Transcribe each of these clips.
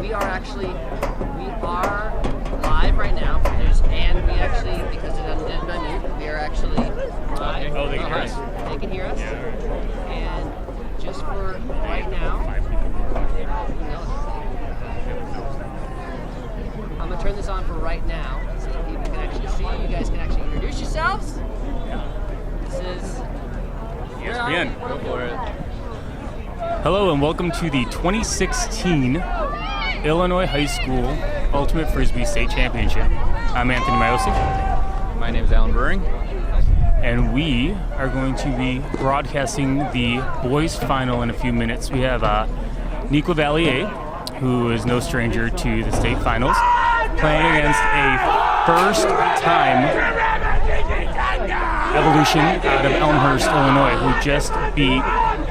we are live right now. And we actually, because it's unmuted, we are actually live. Oh, they can hear us. They can hear us. Yeah, all right. And just for right now, I'm gonna turn this on for right now, so that people can actually see. You guys can actually introduce yourselves. This is ESPN. Go for it. Hello and welcome to the 2016 Illinois High School Ultimate Frisbee State Championship. I'm Anthony Maiosic. My name is Alan Buring. And we are going to be broadcasting the boys final in a few minutes. We have Nick Lavalier, who is no stranger to the state finals, playing against a first-time Evolution out of Elmhurst, Illinois, who just beat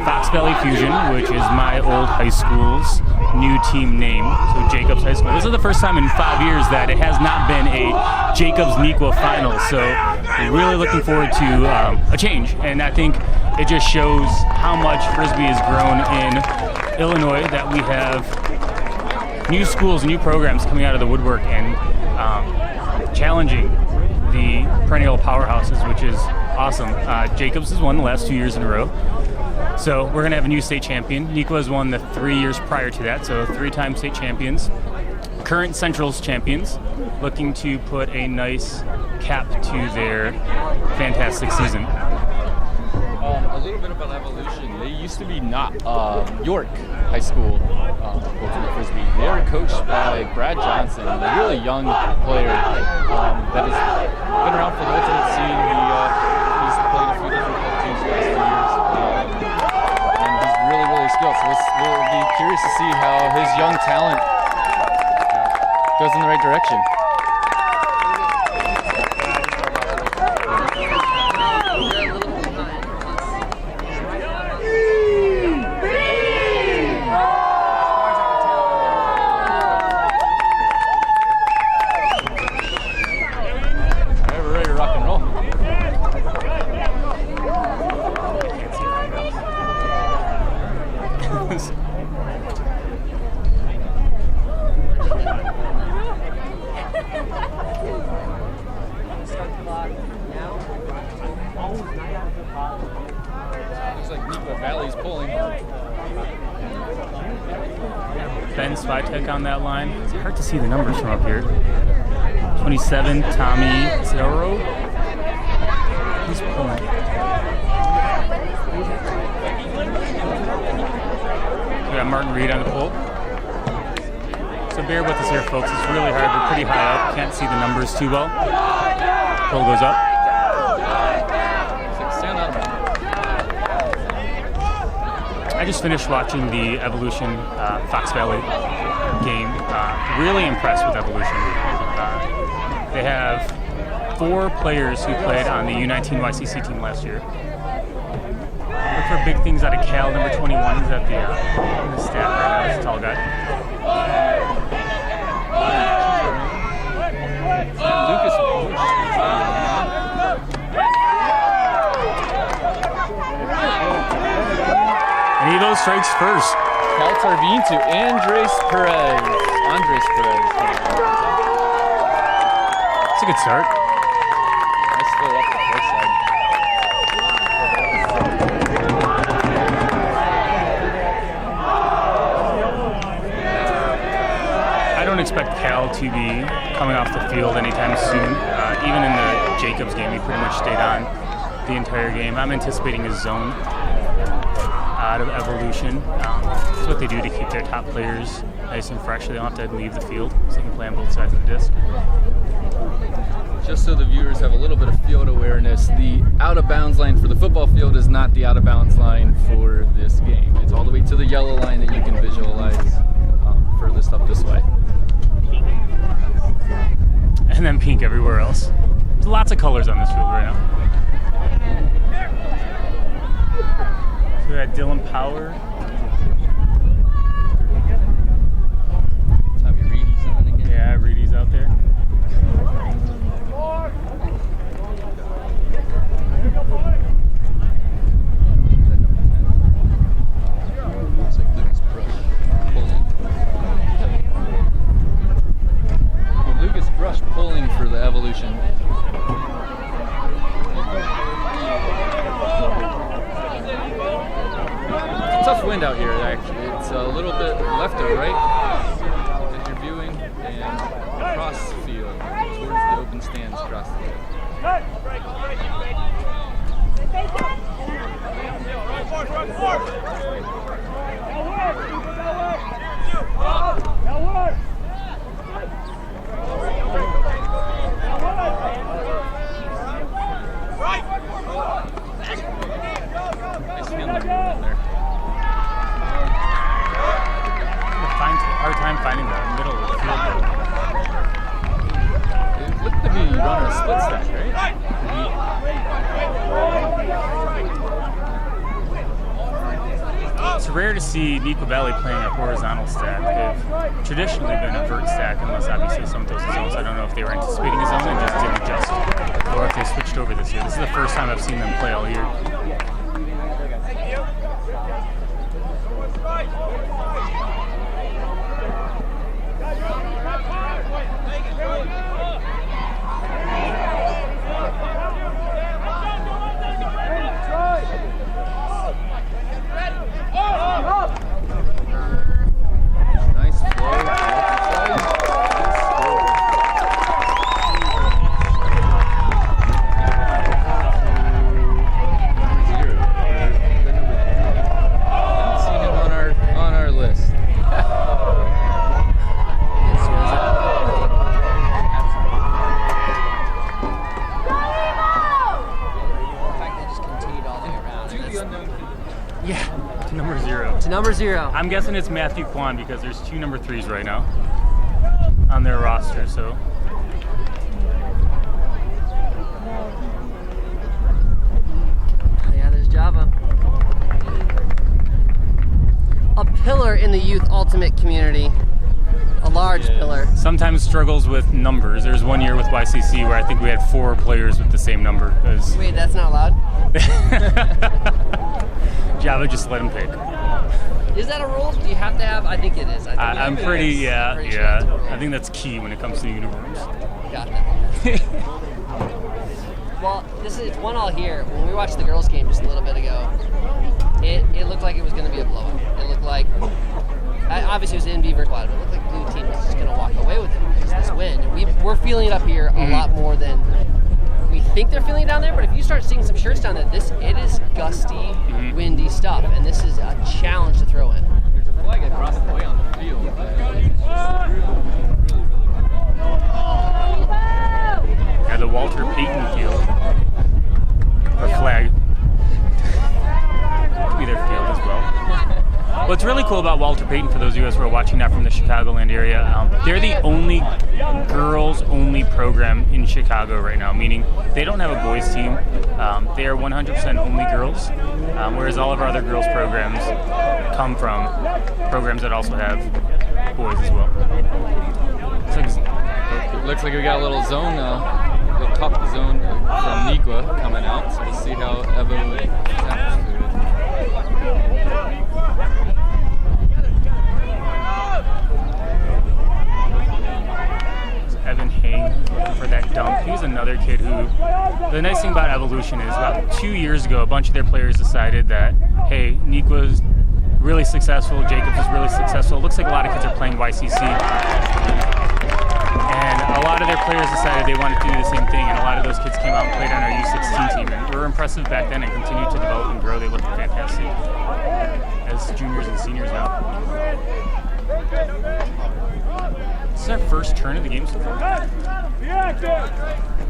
Fox Valley Fusion, which is my old high school's new team name, so Jacobs High School. This is the first time in 5 years that it has not been a Jacobs-Nequa final, so we're really looking forward to a change, and I think it just shows how much Frisbee has grown in Illinois, that we have new schools, new programs coming out of the woodwork and challenging the perennial powerhouses, which is awesome. Jacobs has won the last 2 years in a row. So we're going to have a new state champion. Nequa has won the 3 years prior to that, so 3-time state champions. Current Centrals champions, looking to put a nice cap to their fantastic season. A little bit about Evolution. They used to be not York High School Ultimate Frisbee. They are coached by Brad Johnson, a really young player that has been around for the ultimate scene. He's played a few different club teams the last 2 years, and he's really skilled. So we'll be curious to see how his young talent goes in the right direction. Looks like Nequa Valley's pulling. Ben Svitek on that line. It's hard to see the numbers from up here. 27, Tommy Zero. Who's pulling? We got Martin Reed on the pull. So bear with us here, folks. It's really hard. We're pretty high up. Can't see the numbers too well. Pull goes up. I just finished watching the Evolution Fox Valley game. Really impressed with Evolution. They have 4 players who played on the U19 YCC team last year. Look for big things out of Cal, number 21. He's at the staff right now. This tall guy. Lucas. And he goes strikes first. Cal Tarvin to Andres Perez. It's a good start. Nice throw up the first side. I don't expect Cal to be coming off the field anytime soon. Even in the Jacobs game, he pretty much stayed on the entire game. I'm anticipating a zone out of Evolution. That's what they do to keep their top players nice and fresh. They don't have to leave the field, so they can play on both sides of the disc. Just so the viewers have a little bit of field awareness, the out-of-bounds line for the football field is not the out-of-bounds line for this game. It's all the way to the yellow line that you can visualize furthest up this way. And then pink everywhere else. There's lots of colors on this field right now. So we got Dylan Power. Tommy Reedy's on again. Yeah, Reedy's out there. Looks like Lucas Brush pulling. tough wind out here, actually. It's a little bit left or right as you're viewing, and across the field, towards the open stands across the field. Nice handling movement there. Hard time finding the middle of the field. It looked to be running a split stack, right? It's rare to see Neuqua Valley playing a horizontal stack. They've traditionally been a vert stack, unless obviously some of those zones. I don't know if they were anticipating a zone and just didn't adjust, or if they switched over this year. This is the first time I've seen them play all year. Nice flow. Haven't seen him on our list. In fact, they just continued all the way around. To the unknown. Yeah, to number 0. To number 0. I'm guessing it's Matthew Kwan because there's 2 number 3s right now on their roster, so. Yeah, there's Java. A pillar in the youth ultimate community. A large pillar. Sometimes struggles with numbers. There's one year with YCC where I think we had 4 players with the same number. Wait, that's not allowed? Java just let him pick. Is that a rule? Do you have to have? I think it is. I'm pretty, sure yeah. that's a rule. I think that's key when it comes to uniforms. Got that. Well, it's 1-1 here. When we watched the girls' game just a little bit ago, it looked like it was going to be a blowout. It looked like, obviously it was NB versus Lotto, but it looked like the blue team was just going to walk away with it because of this wind. We're feeling it up here a lot more than we think they're feeling it down there, but if you start seeing some shirts down there, it is gusty, windy stuff, and this is a challenge to throw in. There's a flag across the way on the field. It's just really Yeah, the Walter Payton field. Or flag. Could be their field as well. What's really cool about Walter Payton, for those of you who are watching that from the Chicagoland area, they're the only girls-only program in Chicago right now, meaning they don't have a boys team. They are 100% only girls, whereas all of our other girls programs come from programs that also have boys as well. Looks like we got a little zone, little top zone from Neuqua coming out, so we'll see how Evo adapts to it. Evan Hain for that dump. He's another kid who, the nice thing about Evolution is about 2 years ago, a bunch of their players decided that, hey, Neuqua's really successful, Jacobs is really successful. It looks like a lot of kids are playing YCC. And a lot of their players decided they wanted to do the same thing, and a lot of those kids came out and played on our U16 team. And we were impressive back then and continued to develop and grow. They look fantastic as juniors and seniors now. This is our first turn of the game so far.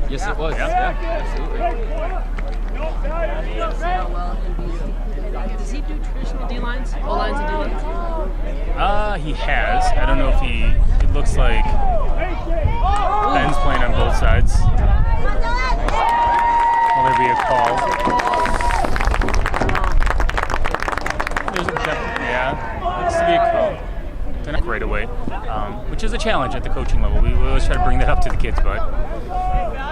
Yes, it was. Yeah. Absolutely. Does he do traditional D-lines? O-lines and D-lines? He has. I don't know if it looks like Ben's playing on both sides. Will there be a call? There's a looks to be a call. Right away, which is a challenge at the coaching level. We always try to bring that up to the kids, but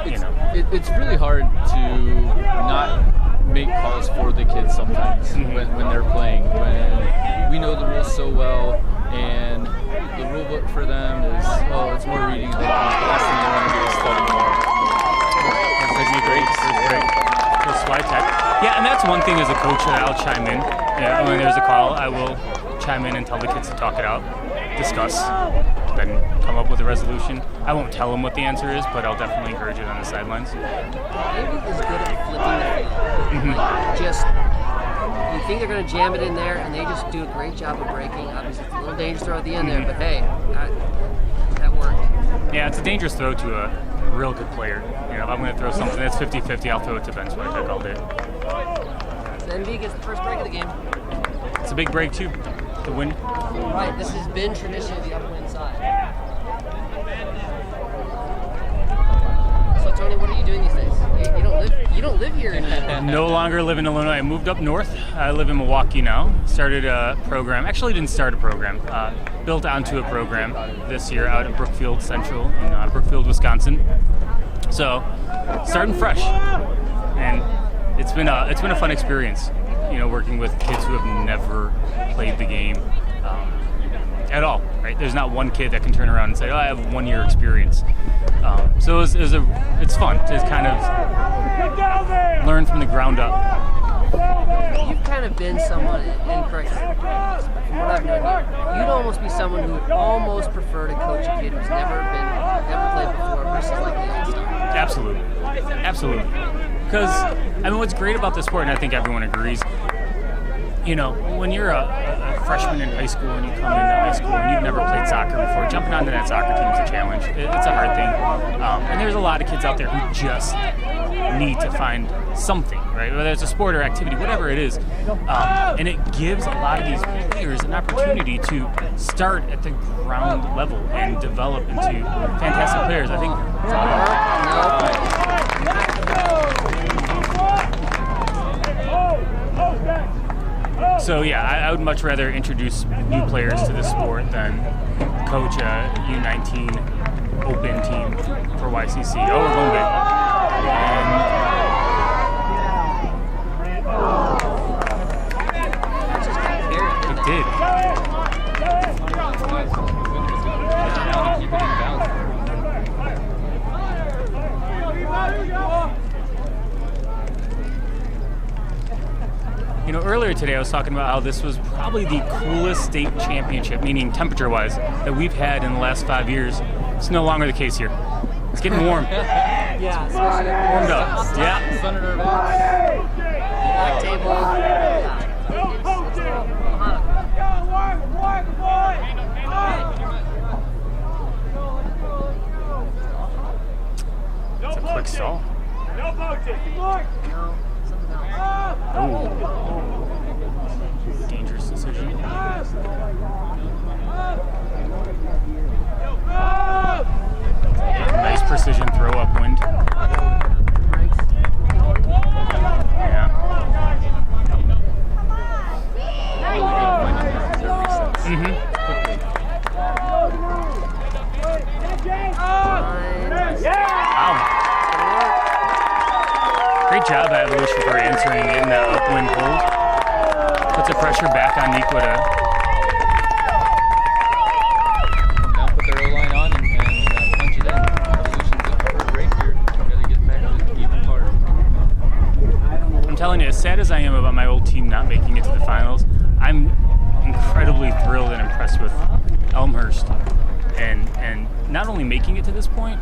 you know, it's really hard to not make calls for the kids sometimes when they're playing. When we know the rules so well, and the rule book for them is, oh, it's more reading. The last thing they want to do is study more. it's great. Yeah, and that's one thing as a coach that I'll chime in. Yeah, when there's a call, I will chime in and tell the kids to talk it out, discuss, then come up with a resolution. I won't tell them what the answer is, but I'll definitely encourage it on the sidelines. Navy is good at flipping the field. Like, just, you think they're going to jam it in there, and they just do a great job of breaking. Obviously, it's a little dangerous throw at the end there, but hey, that worked. Yeah, it's a dangerous throw to a real good player. You know, if I'm going to throw something that's 50-50, I'll throw it to Ben Swiatek all day. So NV gets the first break of the game. It's a big break, too, to win. Right, this has been traditionally the upwind side. So Tony, what are you doing these days? You don't live here anymore. No longer live in Illinois. I moved up north. I live in Milwaukee now. Started a program. Actually, didn't start a program. Built onto a program this year out at Brookfield Central in Brookfield, Wisconsin. So, starting fresh, and it's been a fun experience. You know, working with kids who have never played the game at all. Right? There's not one kid that can turn around and say, "Oh, I have 1 year experience." So it's fun to kind of learn from the ground up. You've kind of been someone, and correct me, from what I've known you, you'd almost be someone who would almost prefer to coach a kid who's never played before versus like the all-star. Absolutely. Because, I mean, what's great about this sport, and I think everyone agrees, you know, when you're a freshman in high school and you come into high school and you've never played soccer before, jumping onto that soccer team is a challenge. It's a hard thing. And there's a lot of kids out there who just need to find something, right? Whether it's a sport or activity, whatever it is. And it gives a lot of these players an opportunity to start at the ground level and develop into fantastic players. I think. So yeah, I would much rather introduce new players to the sport than coach a U19 open team for YCC. Oh, we're going big. And it did. You know, earlier today I was talking about how this was probably the coolest state championship, meaning temperature-wise, that we've had in the last 5 years. It's no longer the case here. It's getting warm. Yeah, especially warmed up. Yeah. Senator Black table. It's a quick stall. No, something else. Ooh. Dangerous decision. Nice precision throw upwind. Yeah. Wow. Great job, Evolution, for answering in that upwind hold. Puts the pressure back on Nikwa to now put their O-line on and punch it in. Evolution's looking for a break here. Gotta get back to even harder. I'm telling you, as sad as I am about my old team not making it to the finals, I'm incredibly thrilled and impressed with Elmhurst and not only making it to this point,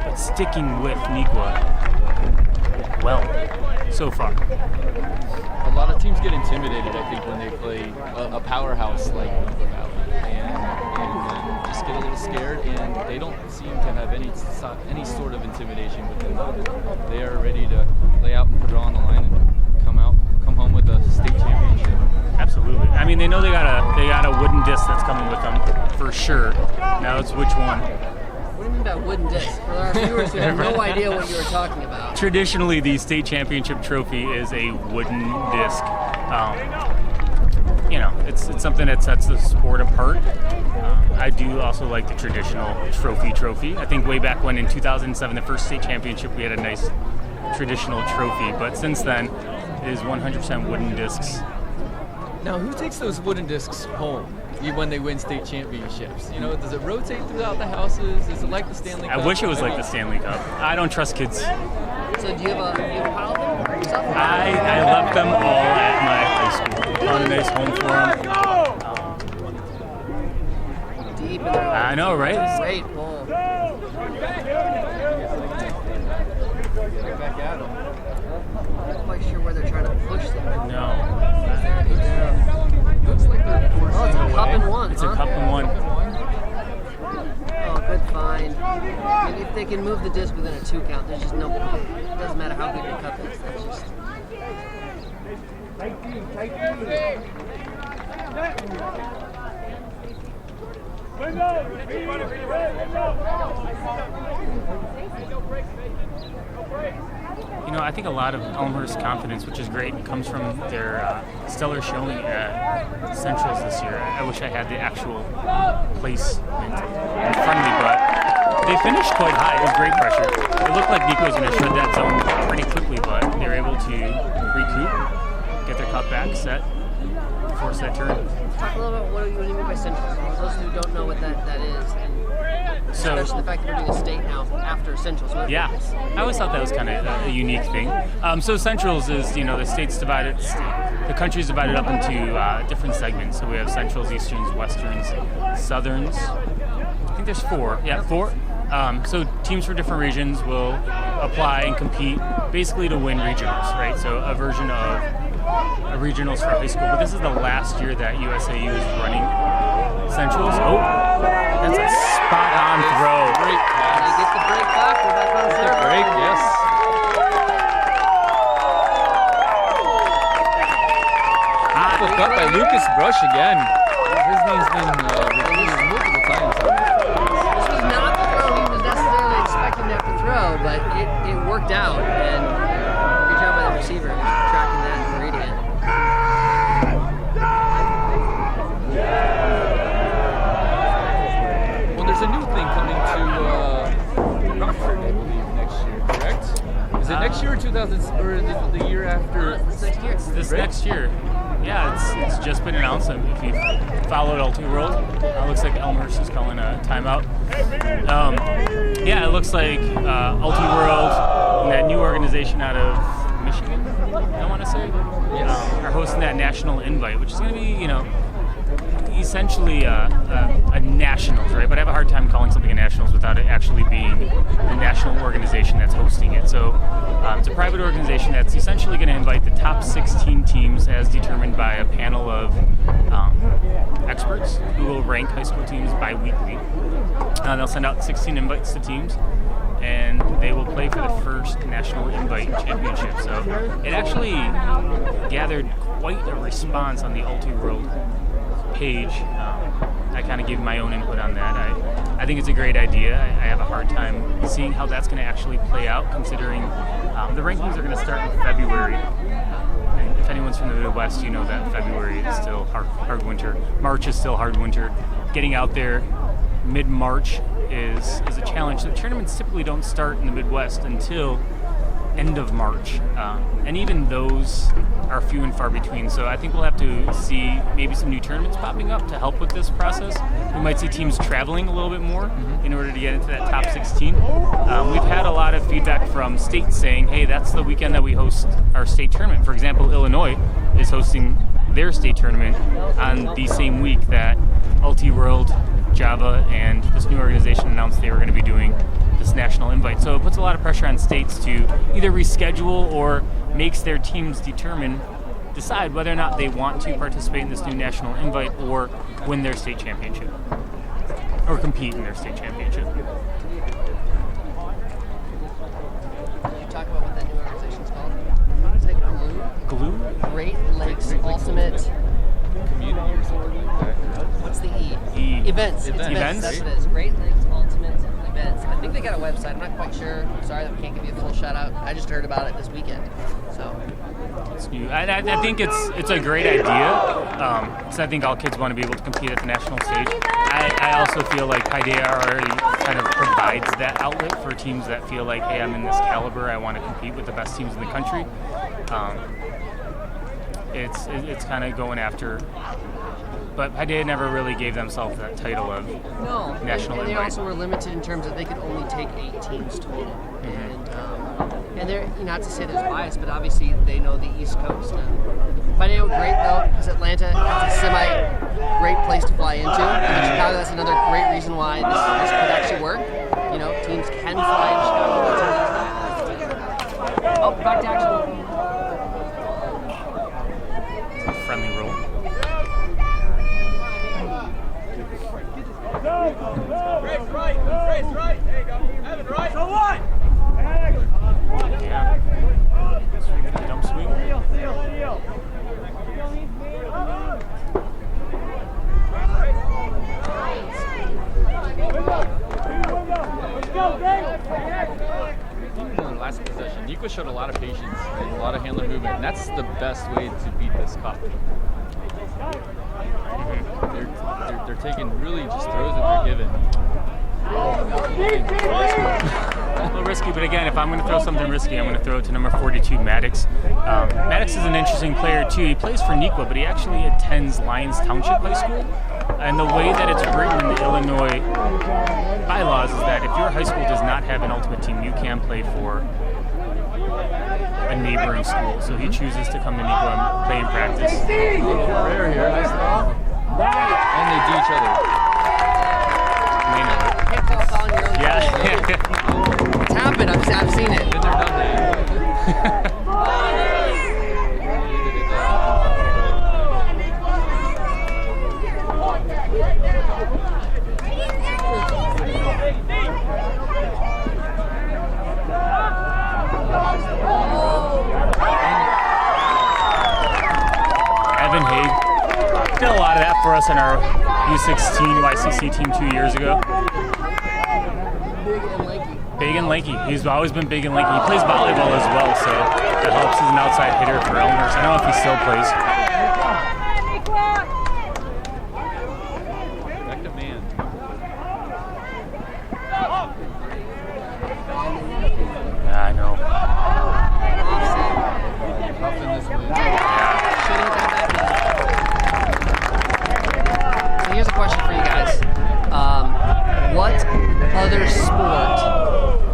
but sticking with Nikwa well so far. A lot of teams get intimidated, I think, when they play a powerhouse like Nikwa Valley, and just get a little scared, and they don't seem to have any sort of intimidation within them. They are ready to lay out and put it on the line and come home with a state championship. Absolutely. I mean, they know they got a wooden disc that's coming with them for sure. Now it's which one. What do you mean by wooden disc? For our viewers who have no idea what you were talking about. Traditionally, the state championship trophy is a wooden disc. You know, it's something that sets the sport apart. I do also like the traditional trophy. I think way back when in 2007, the first state championship, we had a nice traditional trophy. But since then, it is 100% wooden discs. Now, who takes those wooden discs home when they win state championships? You know, does it rotate throughout the houses? Is it like the Stanley Cup? I wish it was like the Stanley Cup. I don't trust kids. So do you have a pile of them? yourself? I left them all at my high school. Found a nice home for them. Deep in their own. I know, right? Great pull. Right back at him. I'm not quite sure where they're trying to push them. No. Looks like they're forcing Oh, it's a away. cup and one, It's huh? a cup and one. Oh, good find. I mean, if they can move the disc within a 2 count, there's just no point. It doesn't matter how good your cup is. That's just. You know, I think a lot of Elmhurst's confidence, which is great, comes from their stellar showing at Centrals this year. I wish I had the actual placement in front of me, but they finished quite high. It was great pressure. It looked like Nico was going to shred that zone pretty quickly, but they were able to recoup, get their cup back, set, force that turn. Talk a little about what do you mean by centrals. For those who don't know what that is, and So, especially the fact that we're doing a state now after centrals. What yeah, is- I always thought that was kind of a unique thing. So Centrals is, you know, the state's divided, the country's divided up into different segments. So we have Centrals, Easterns, Westerns, Southerns. I think there's 4. Yeah, 4. So teams for different regions will apply and compete basically to win regionals, right? So a version of a regionals for high school. But this is the last year that USAU is running Centrals. Oh, that's a spot-on throw. Great They pass. get the break back. We're back on That's a serve. break, yes. Beautiful cut by Lucas Brush again. His name's been repeated multiple times on this. This was not the throw he was necessarily expecting to have to throw, but it worked out. And good job by the receiver tracking that and reading it. Well, there's a new thing coming to Rockford, I believe, next year, correct? Is it next year or 2000 or the year after? This next year. This Right? next year. Yeah, it's just been announced. If you followed LT World, it looks like Elmhurst is calling a timeout. Yeah, it looks like LT World and that new organization out of Michigan, I want to say, are hosting that national invite, which is going to be, you know, essentially a nationals, right? But I have a hard time calling something a nationals without it actually being the national organization that's hosting it. So it's a private organization that's essentially going to invite the top 16 teams as determined by a panel of experts who will rank high school teams bi-weekly. They'll send out 16 invites to teams, and they will play for the first national invite championship. So it actually gathered quite a response on the LT World page. I kind of gave my own input on that. I think it's a great idea. I have a hard time seeing how that's going to actually play out, considering the rankings are going to start in February. And if anyone's from the Midwest, you know that February is still hard winter. March is still hard winter. Getting out there mid-March is a challenge. The tournaments typically don't start in the Midwest until end of March, and even those are few and far between. So I think we'll have to see maybe some new tournaments popping up to help with this process. We might see teams traveling a little bit more in order to get into that top 16. We've had a lot of feedback from states saying, hey, that's the weekend that we host our state tournament. For example, Illinois is hosting their state tournament on the same week that LT World, Java, and this new organization announced they were going to be doing this national invite. So it puts a lot of pressure on states to either reschedule or makes their teams decide whether or not they want to participate in this new national invite or win their state championship or compete in their state championship. Can you talk about what that new organization's called? Is it Glue? Glue? Great Lakes Ultimate. Community or something like that. What's the E? E. Events. It's Events. events. That's what it is. Great Lakes Ultimate Events. I think they got a website. I'm not quite sure. I'm sorry that we can't give you a full shout out. I just heard about it this weekend. So It's new. I think it's a great idea. So I think all kids want to be able to compete at the national stage. I also feel like Paideia already kind of provides that outlet for teams that feel like, hey, I'm in this caliber. I want to compete with the best teams in the country. It's kind of going after. But Paideia never really gave themselves that title of no. national and they invite. also were limited in terms of they could only take 8 teams total. And And they're, not to say there's bias, but obviously they know the East Coast. Finding out great though, because Atlanta is a semi-great place to fly into. And Chicago, that's another great reason why this could actually work. Teams can fly in Chicago. Oh, back to action. Friendly roll. Race right. There you go. Evan, right. So what? Yeah. Dump swing. In the last possession, Nikwa showed a lot of patience and a lot of handler movement, and that's the best way to beat this cup. They're taking really just throws that they're given. A little risky, but again, if I'm going to throw something risky, I'm going to throw it to number 42, Maddox. Maddox is an interesting player too. He plays for Nikwa, but he actually attends Lyons Township High School. And the way that it's written in the Illinois bylaws is that if your high school does not have an ultimate team, you can play for a neighboring school. So he chooses to come to Nikwa and play in practice. Rare here, nice throw. And they do each other. Yeah. It's happened. I've seen it. Been there, done that. Evan Haig did a lot of that for us in our U16 YCC team 2 years ago. Big and lanky. He's always been big and lanky. He plays volleyball as well, so that helps. He's an outside hitter for Elmhurst. I don't know if he still plays. Back to man. Yeah, I know. Tough in this win. So here's a question for you guys. What other sport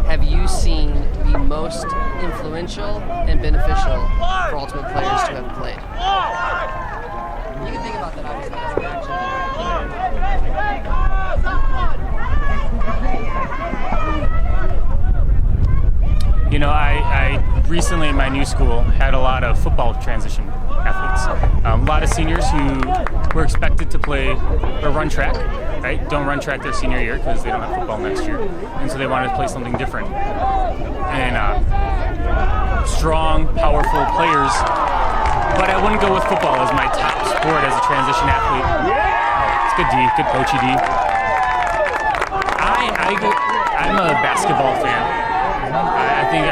have you seen be most influential and beneficial for Ultimate players to have played? You can think about that, obviously, as an action. I recently in my new school had a lot of football transition athletes. A lot of seniors who were expected to play or run track, right? Don't run track their senior year because they don't have football next year. And so they wanted to play something different. And strong, powerful players. But I wouldn't go with football as my top sport as a transition athlete. It's good D, good coachy D. I'm a basketball fan. I think,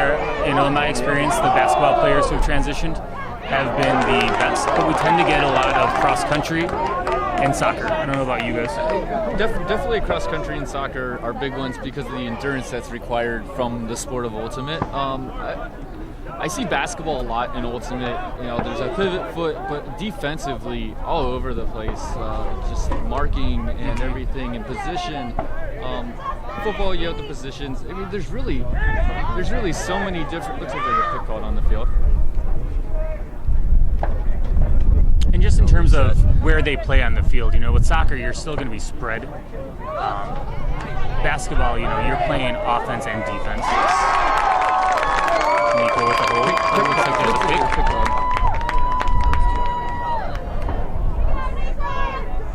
in my experience, the basketball players who have transitioned have been the best, but we tend to get a lot of cross country and soccer. I don't know about you guys. Definitely cross country and soccer are big ones because of the endurance that's required from the sport of Ultimate. I see basketball a lot in Ultimate. There's a pivot foot, but defensively all over the place, just marking and everything in position. Football, you have the positions. I mean, there's really so many different. Looks like there's a pick called on the field. And just in terms of where they play on the field, with soccer, you're still going to be spread. Basketball, you're playing offense and defense. Nico with the hold. It looks like there's a pick.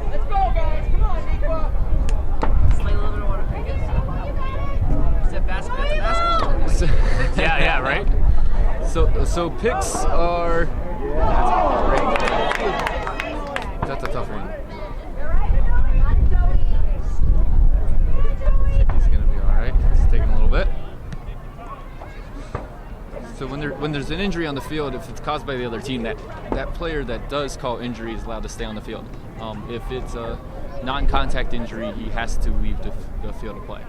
Let's go, guys. Come on, Nico. Explain a little bit of what a pick is. Is that basketball? Yeah, right? So picks are. That's a tough one. I think he's gonna be all right. It's taking a little bit. So when there's an injury on the field, if it's caused by the other team, that player that does call injury is allowed to stay on the field. If it's a non-contact injury, he has to leave the field to play.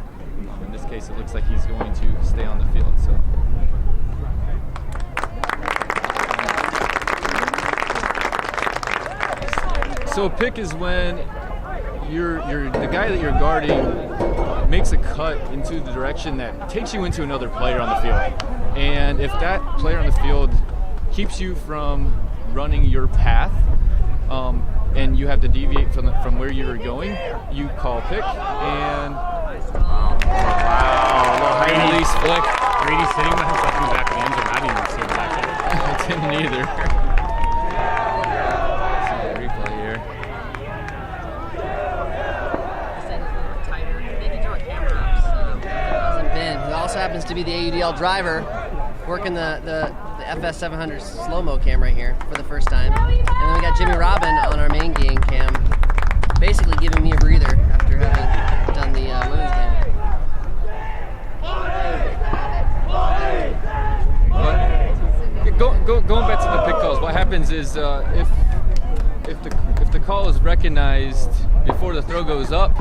In this case, it looks like he's going to stay on the field. So a pick is when the guy that you're guarding makes a cut into the direction that takes you into another player on the field. And if that player on the field keeps you from running your path, and you have to deviate from where you were going, you call pick. And Wow, little high Heidi. release flick. Brady sitting with himself in the back of the end zone. I didn't even see him back there. I didn't either. See the replay here. Ben, who also happens to be the AUDL driver, working the FS 700 slow-mo cam right here for the first time. And then we got Jimmy Robin on our main game cam, basically giving me a breather after having done the women's game. But going back to the pick calls, what happens is if the call is recognized before the throw goes up,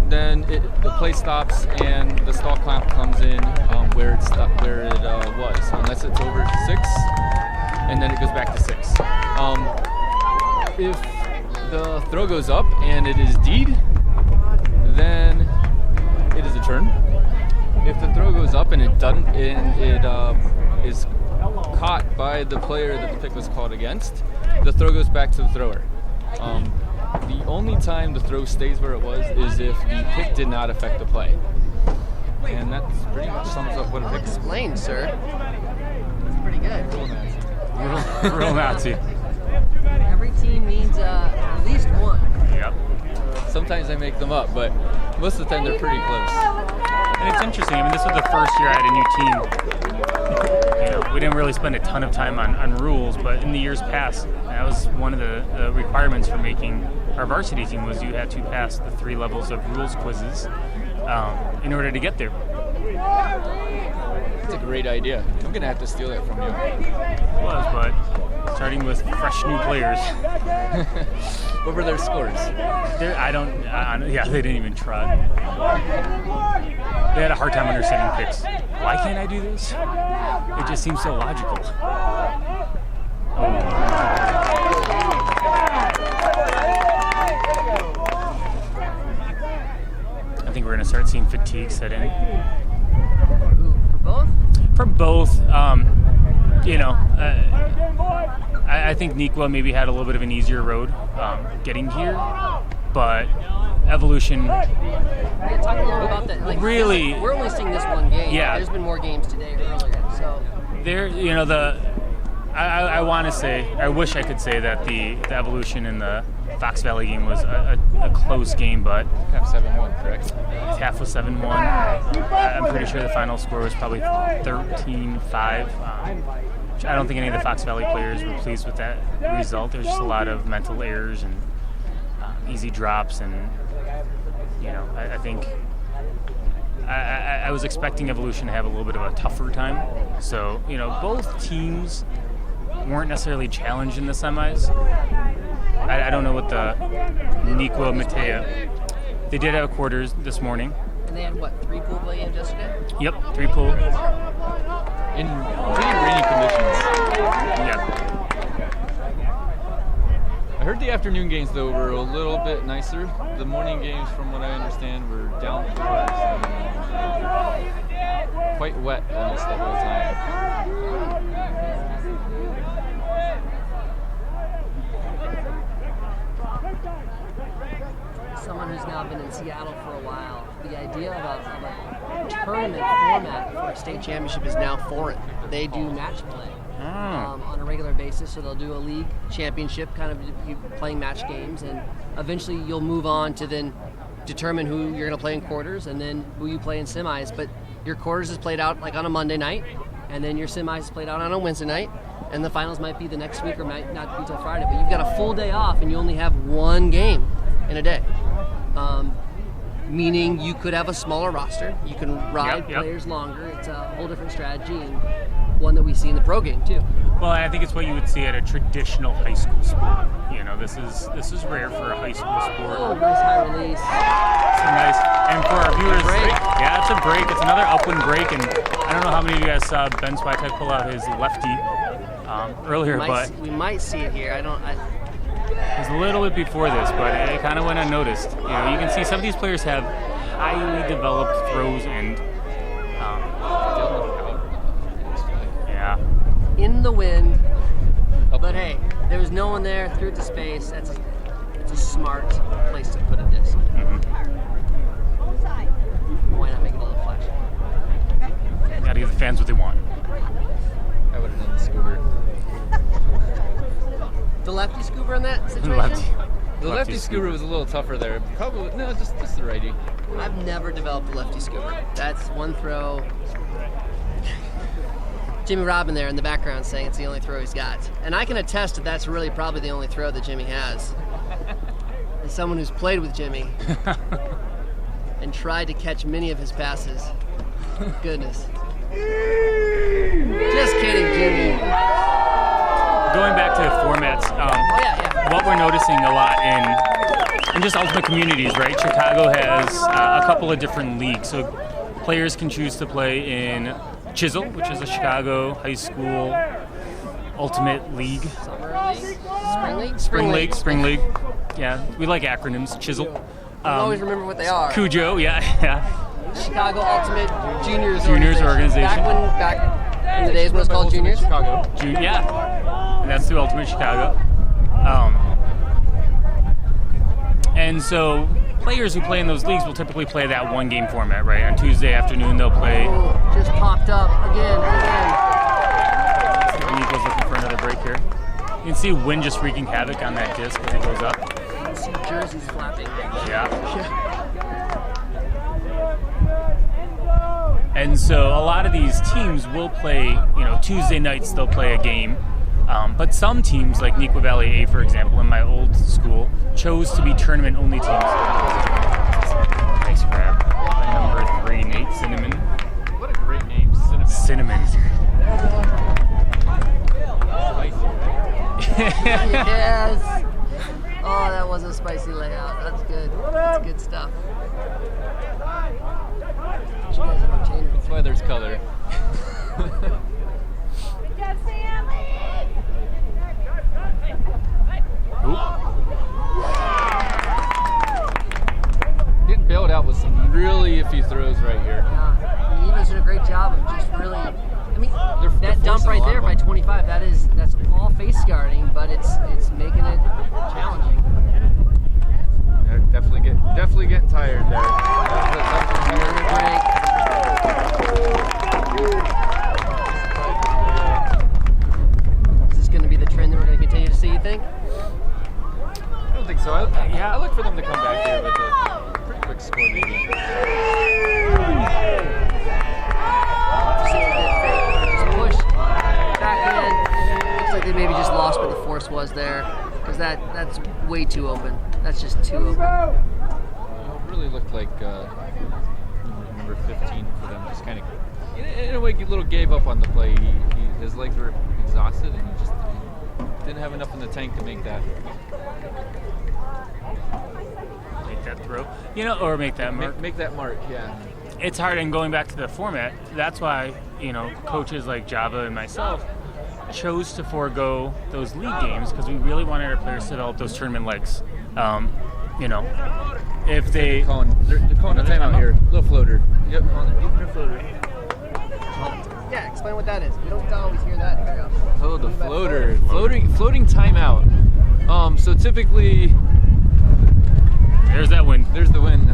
then the play stops and the stall clamp comes in where it was, unless it's over 6, and then it goes back to 6. If the throw goes up and it is D'd, then it is a turn. If the throw goes up and it doesn't, and it is caught by the player that the pick was called against, the throw goes back to the thrower. The only time the throw stays where it was is if the pick did not affect the play. And that pretty much sums up what a pick is. Explained, sir. That's pretty good. Real Nazi. Every team needs at least one. Yep. Sometimes I make them up, but most of the time they're pretty close. And it's interesting. I mean, this was the first year I had a new team. You know, we didn't really spend a ton of time on rules, but in the years past, that was one of the requirements for making our varsity team was you had to pass the 3 levels of rules quizzes in order to get there. It's a great idea. I'm going to have to steal that from you. It was, but starting with fresh new players. What were their scores? Yeah, they didn't even try. They had a hard time understanding picks. Why can't I do this? It just seems so logical. I think we're going to start seeing fatigue set in. For both? For both, I think Nikwa maybe had a little bit of an easier road getting here, but Evolution. Yeah, talk a little bit about that. Like, Really- we're only seeing this one game. Yeah. There's been more games today earlier, so. I want to say, I wish I could say that the Evolution and the Fox Valley game was a close game, but Half 7-1, correct? half was 7-1. I'm pretty sure the final score was probably 13-5. I don't think any of the Fox Valley players were pleased with that result. There's just a lot of mental errors and easy drops, and I think I was expecting Evolution to have a little bit of a tougher time. So both teams weren't necessarily challenged in the semis. I don't know what the Nikwa Matea. They did have quarters this morning. And they had, 3 pool play games yesterday? Yep, 3 pool. In pretty rainy conditions. Yep. I heard the afternoon games, though, were a little bit nicer. The morning games, from what I understand, were downpours and quite wet almost the whole time. Someone who's now been in Seattle for a while, the idea of a tournament format for a state championship is now foreign. They do match play on a regular basis, so they'll do a league championship, kind of you playing match games, and eventually you'll move on to then determine who you're going to play in quarters and then who you play in semis. But your quarters is played out like on a Monday night, and then your semis is played out on a Wednesday night, and the finals might be the next week or might not be till Friday. But you've got a full day off, and you only have one game in a day. Meaning you could have a smaller roster. You can ride players longer. It's a whole different strategy, and one that we see in the pro game too. Well, I think it's what you would see at a traditional high school sport. This is rare for a high school sport. Oh, nice high release. It's a nice, and for our viewers, yeah, it's a break. It's another upwind break, and I don't know how many of you guys saw Ben Switek pull out his lefty earlier, but We might see it here. it was a little bit before this, but it kind of went unnoticed. You can see some of these players have highly developed throws and the wind. But hey, there was no one there. Threw it to space. It's a smart place to put a disc. Why not make it a little flashy? Gotta give the fans what they want. I would have done the scooter. The lefty scooper in that situation? The lefty scooter was a little tougher there. Probably no, just the righty. I've never developed a lefty scooper. That's one throw. Jimmy Robin there in the background saying it's the only throw he's got. And I can attest that that's really probably the only throw that Jimmy has. As someone who's played with Jimmy and tried to catch many of his passes. Goodness. Just kidding, Jimmy. Going back to the formats, what we're noticing a lot in just Ultimate Communities, right? Chicago has a couple of different leagues. So players can choose to play in Chisel, which is a Chicago high school ultimate league. Summer league? Spring league. Yeah, we like acronyms. Chisel. I always remember what they are. Cujo, yeah. Chicago Ultimate Juniors Organization. Back in the days when it was called Juniors. Chicago. Yeah, and that's through Ultimate Chicago. And so players who play in those leagues will typically play that one game format, right? On Tuesday afternoon they'll play. Oh, just popped up again and again. Nico's looking for another break here. You can see wind just wreaking havoc on that disc as it goes up. You can see jerseys flapping. Yeah. And so a lot of these teams will play, Tuesday nights they'll play a game. But some teams, like Neuqua Valley A, for example, in my old school, chose to be tournament-only teams. Nice grab by number 3, Nate Cinnamon. What a great name, Cinnamon. Yes. Oh, that was a spicy layout. That's good. That's good stuff. You guys are entertainers. That's why there's color. Getting bailed out with some really iffy throws right here. Yeah, Eva's did a great job of just really. That dump right there by 25. That's all face guarding, but it's making it challenging. They're definitely getting tired there. Is this going to be the trend that we're going to continue to see? You think? I don't think so. I look for them to come back here with a pretty quick score, maybe. Just push back in. Looks like they maybe just lost where the force was there, because that's way too open. That's just too open. It really looked like number 15 for them. Just kind of, in a way, a little gave up on the play. His legs were exhausted, and he just didn't have enough in the tank to make that. Make that throw, or make that mark. Make that mark, yeah. It's hard, and going back to the format, that's why, coaches like Java and myself chose to forego those league games because we really wanted our players to develop those tournament legs. If they... They're calling a timeout here. Little floater. Yep, using a floater. Yeah, explain what that is. We don't always hear that very often. Oh, the floater. Floating timeout. So typically... There's that wind. There's the wind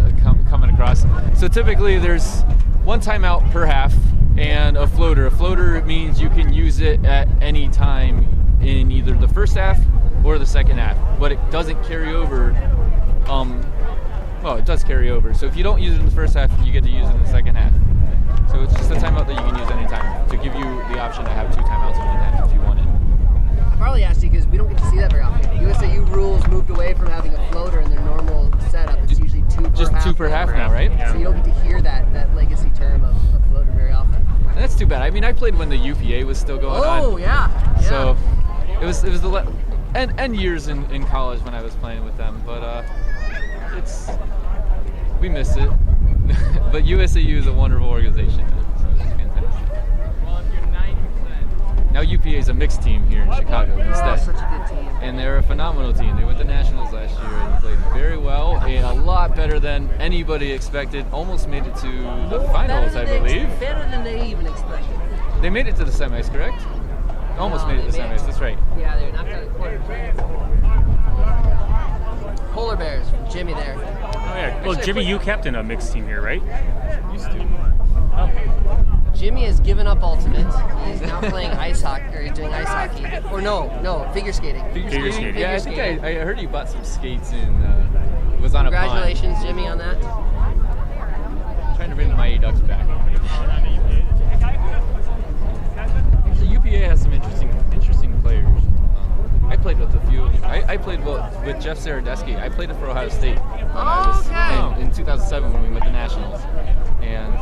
coming across. So typically there's one timeout per half and a floater. A floater means you can use it at any time in either the first half or the second half, but it doesn't carry over. It does carry over. So if you don't use it in the first half, you get to use it in the second half. So it's just a timeout that you can use anytime to give you the option to have 2 timeouts in one half if you want it. I probably asked you because we don't get to see that very often. USAU rules moved away from having a floater in their normal setup. It's usually 2 per half. Just 2 per half now, right? So you don't get to hear that legacy term of floater very often. And that's too bad. I mean, I played when the UPA was still going on. Oh, yeah. So it was the and years in college when I was playing with them, but we miss it. But USAU is a wonderful organization, so it's fantastic. Now UPA is a mixed team here in Chicago instead. Such a good team. And they're a phenomenal team. They went to nationals last year and played very well, and a lot better than anybody expected. Almost made it to the finals, I believe. Better than they even expected. They made it to the semis, correct? Almost made it to they semis. That's right. Yeah, they knocked out the quarters. Polar Bears, Jimmy there. Oh yeah. Well, Jimmy, you captain a mixed team here, right? Used to. Oh. Jimmy has given up ultimate. He's now playing ice hockey, or he's doing ice hockey. Or no, figure skating. Figure skating. Yeah, I Figure think skating. I heard you bought some skates and was on a pond. Congratulations, Jimmy, on that. Trying to bring the Mighty Ducks back. So UPA has some interesting players. I played with a few. I played with Jeff Saradesky. I played for Ohio State in 2007 when we went to nationals, and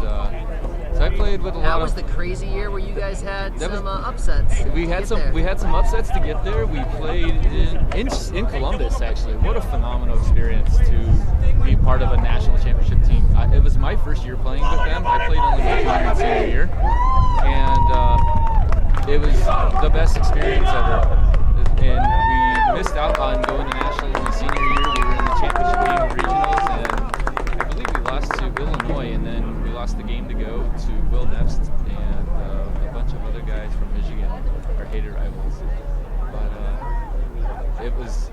so I played with a lot That of. was the crazy year where you guys had That was- some upsets. We had some upsets to get there. We played in Columbus actually. What a phenomenal experience to be part of a national championship team. It was my first year playing with them. I played only my junior and senior year, and it was the best experience ever. And we missed out on going to nationals in the senior year. We were in the championship game of regionals, and I believe we lost to Illinois, and then we lost the game to go to Will Nest and a bunch of other guys from Michigan, our hated rivals. But it was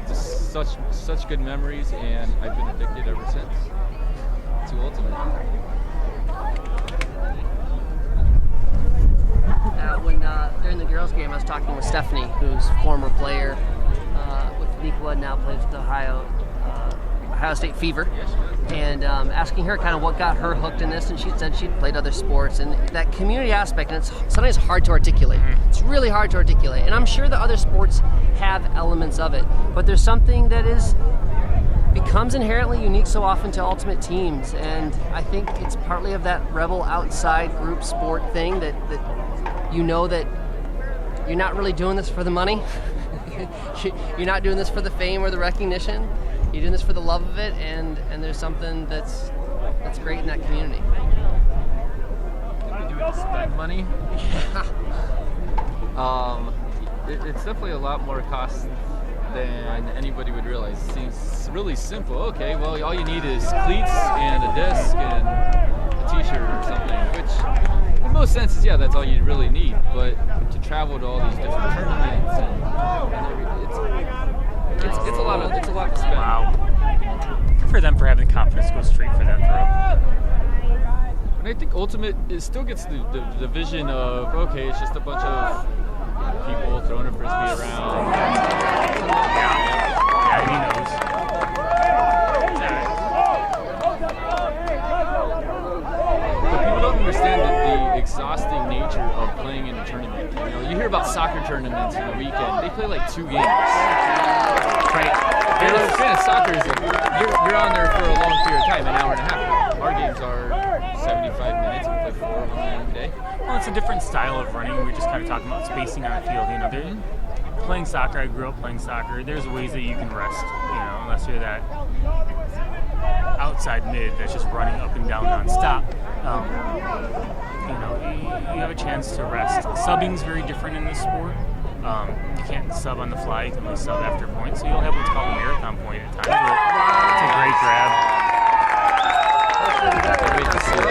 just such good memories, and I've been addicted ever since to Ultimate. During the girls' game, I was talking with Stephanie, who's a former player with Nicola, now plays with Ohio State Fever, and asking her kind of what got her hooked in this, and she said she'd played other sports, and that community aspect, and it's sometimes hard to articulate. It's really hard to articulate, and I'm sure the other sports have elements of it, but there's something that becomes inherently unique so often to ultimate teams, and I think it's partly of that rebel outside group sport thing that you know that you're not really doing this for the money. You're not doing this for the fame or the recognition. You're doing this for the love of it, and there's something that's great in that community. We do it to spend money. It's definitely a lot more cost than anybody would realize. It seems really simple. Okay, well, all you need is cleats and a disc and a t-shirt or something, which in most senses, yeah, that's all you really need. But to travel to all these different tournaments and it's a lot to spend. Wow. Good for them for having the confidence to go straight for that throw. And I think Ultimate still gets the vision of, okay, it's just a bunch of people throwing a frisbee around. Yeah, he knows. But people don't understand the exhausting nature of playing in a tournament. You know, you hear about soccer tournaments in the weekend. They play like 2 games. Right. You know, soccer is like, you're on there for a long period of time, an hour and a half. Our games are 75 minutes. We play 4 of them in a day. Well, it's a different style of running. We were just kind of talking about spacing on the field. You know, playing soccer, I grew up playing soccer. There's ways that you can rest, you know, unless you're that outside mid that's just running up and down nonstop. You know, you have a chance to rest. Subbing's very different in this sport. You can't sub on the fly. You can only sub after points. So you'll have what's called a marathon point at times where it's a great grab. Can't wait to see that.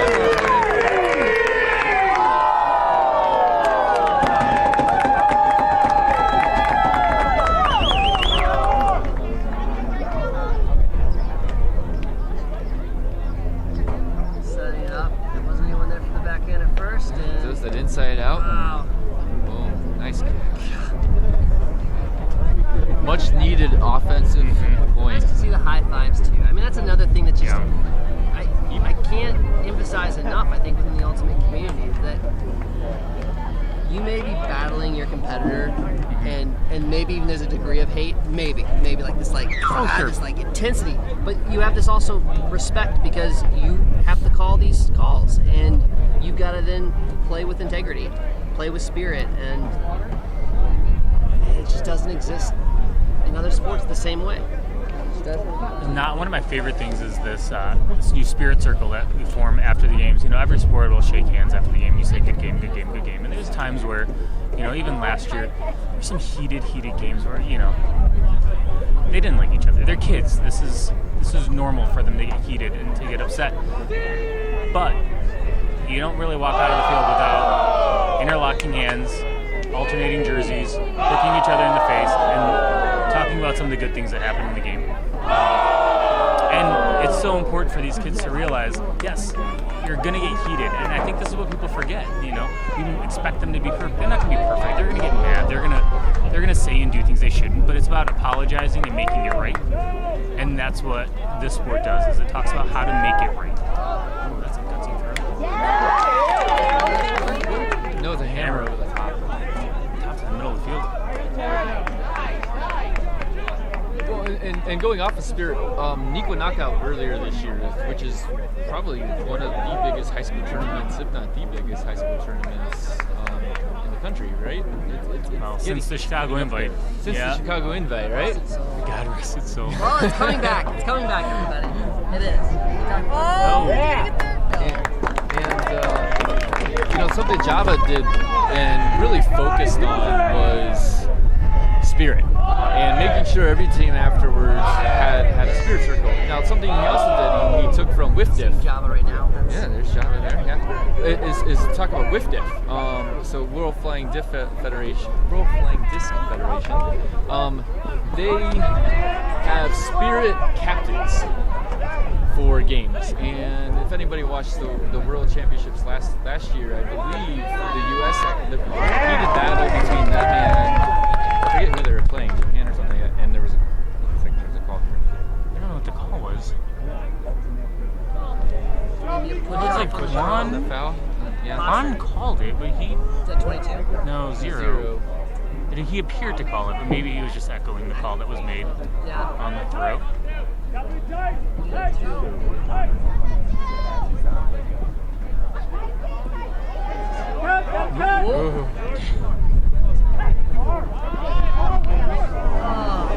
Setting it up. There wasn't anyone there for the back end at first. And Does that inside out? wow. Boom. Nice kick. Much needed offensive point. Nice to see the high fives too. I mean, that's another thing that just Yeah. I can't emphasize enough. I think within the ultimate community is that you may be battling your competitor, and maybe even there's a degree of hate, maybe like this this like intensity, but you have this also respect because you have to call these calls, and you've got to then play with integrity, play with spirit, and it just doesn't exist in other sports the same way. Not one of my favorite things is this new spirit circle that we form after the games. You know, every sport will shake hands after the game. You say good game, good game, good game. And there's times where, you know, even last year, there's some heated games where, you know, they didn't like each other. They're kids. This is normal for them to get heated and to get upset. But you don't really walk out of the field without interlocking hands alternating jerseys, looking each other in the face, and talking about some of the good things that happened in the game. And it's so important for these kids to realize, yes, you're gonna get heated, and I think this is what people forget. You expect them to be perfect. They're not gonna be perfect. They're gonna get mad. They're gonna say and do things they shouldn't. But it's about apologizing and making it right. And that's what this sport does. Is it talks about how to make it right. Oh, that's a gutsy throw. No, it's a hammer over the top. Top to the middle of the field. Well, and going off of Spirit, Nikwa Knockout earlier this year, which is probably one of the biggest high school tournaments, if not the biggest high school tournaments in the country, right? Since the Chicago Invite. Since the Chicago Invite, right? God rest its soul. Well, it's coming back. It's coming back, everybody. It is. Oh, yeah. And something Java did and really focused on was Spirit. And making sure every team afterwards had a Spirit circle. Now, something he also did, he took from WIFDIF. Java right now. Yeah, there's Java there. Yeah, is talk about WIFDIF. So World Flying Disc Federation. They have Spirit captains for games, and if anybody watched the World Championships last year, I believe the U.S. heated battle between them and I forget who they were playing, Japan or something, and there was a call here. I don't know what the call was. It looks like Juan. The foul. Yeah. Juan called it, but he. Is that 22? No, zero. He appeared to call it, but maybe he was just echoing the call that was made on the throw.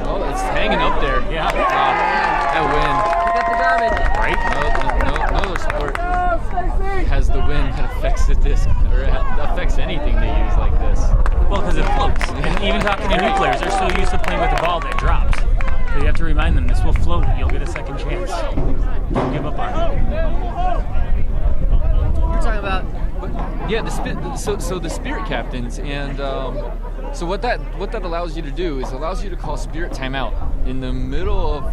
Oh, it's hanging up there. Yeah. That win. Pick up the garbage. Right? No other sport has the wind that affects the disc or affects anything they use like this. Well, because it floats. And even talking to new players, they're so used to playing with a ball that drops. So you have to remind them, this will float. You'll get a second chance. Don't give up on it. You're talking about... Yeah, the Spirit captains, and so what that allows you to do is allows you to call Spirit timeout in the middle of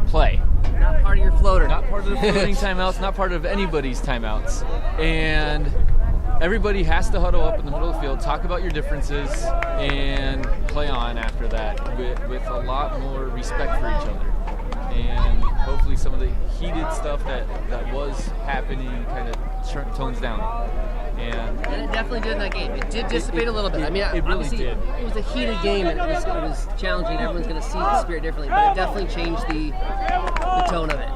play. Not part of your floater. Not part of the floating timeouts, not part of anybody's timeouts. And everybody has to huddle up in the middle of the field, talk about your differences, and play on after that with a lot more respect for each other. And hopefully some of the heated stuff that was happening kind of tones down. And it definitely did in that game. It did dissipate a little bit. I mean, it really did. It was a heated game, and it was challenging. Everyone's going to see the Spirit differently, but it definitely changed the tone of it.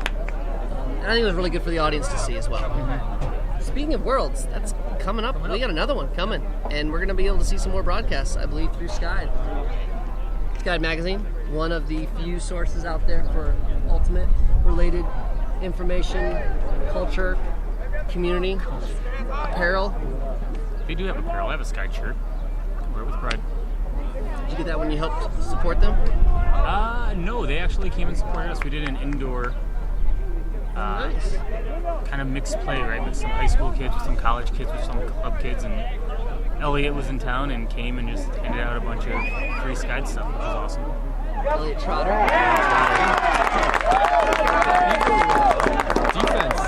And I think it was really good for the audience to see as well. Mm-hmm. Speaking of Worlds, that's coming up. We got another one coming, and we're going to be able to see some more broadcasts, I believe, through Sky. Sky Magazine, one of the few sources out there for Ultimate-related information, culture, community, apparel. They do have apparel. I have a Sky shirt. Wear it with pride. Did you get that when you helped support them? No, they actually came and supported us. We did an indoor Nice. kind of mixed play, right, with some high school kids, with some college kids, with some club kids, and Elliot was in town and came and just handed out a bunch of free Sky stuff, which was awesome. Elliot Trotter. Defense,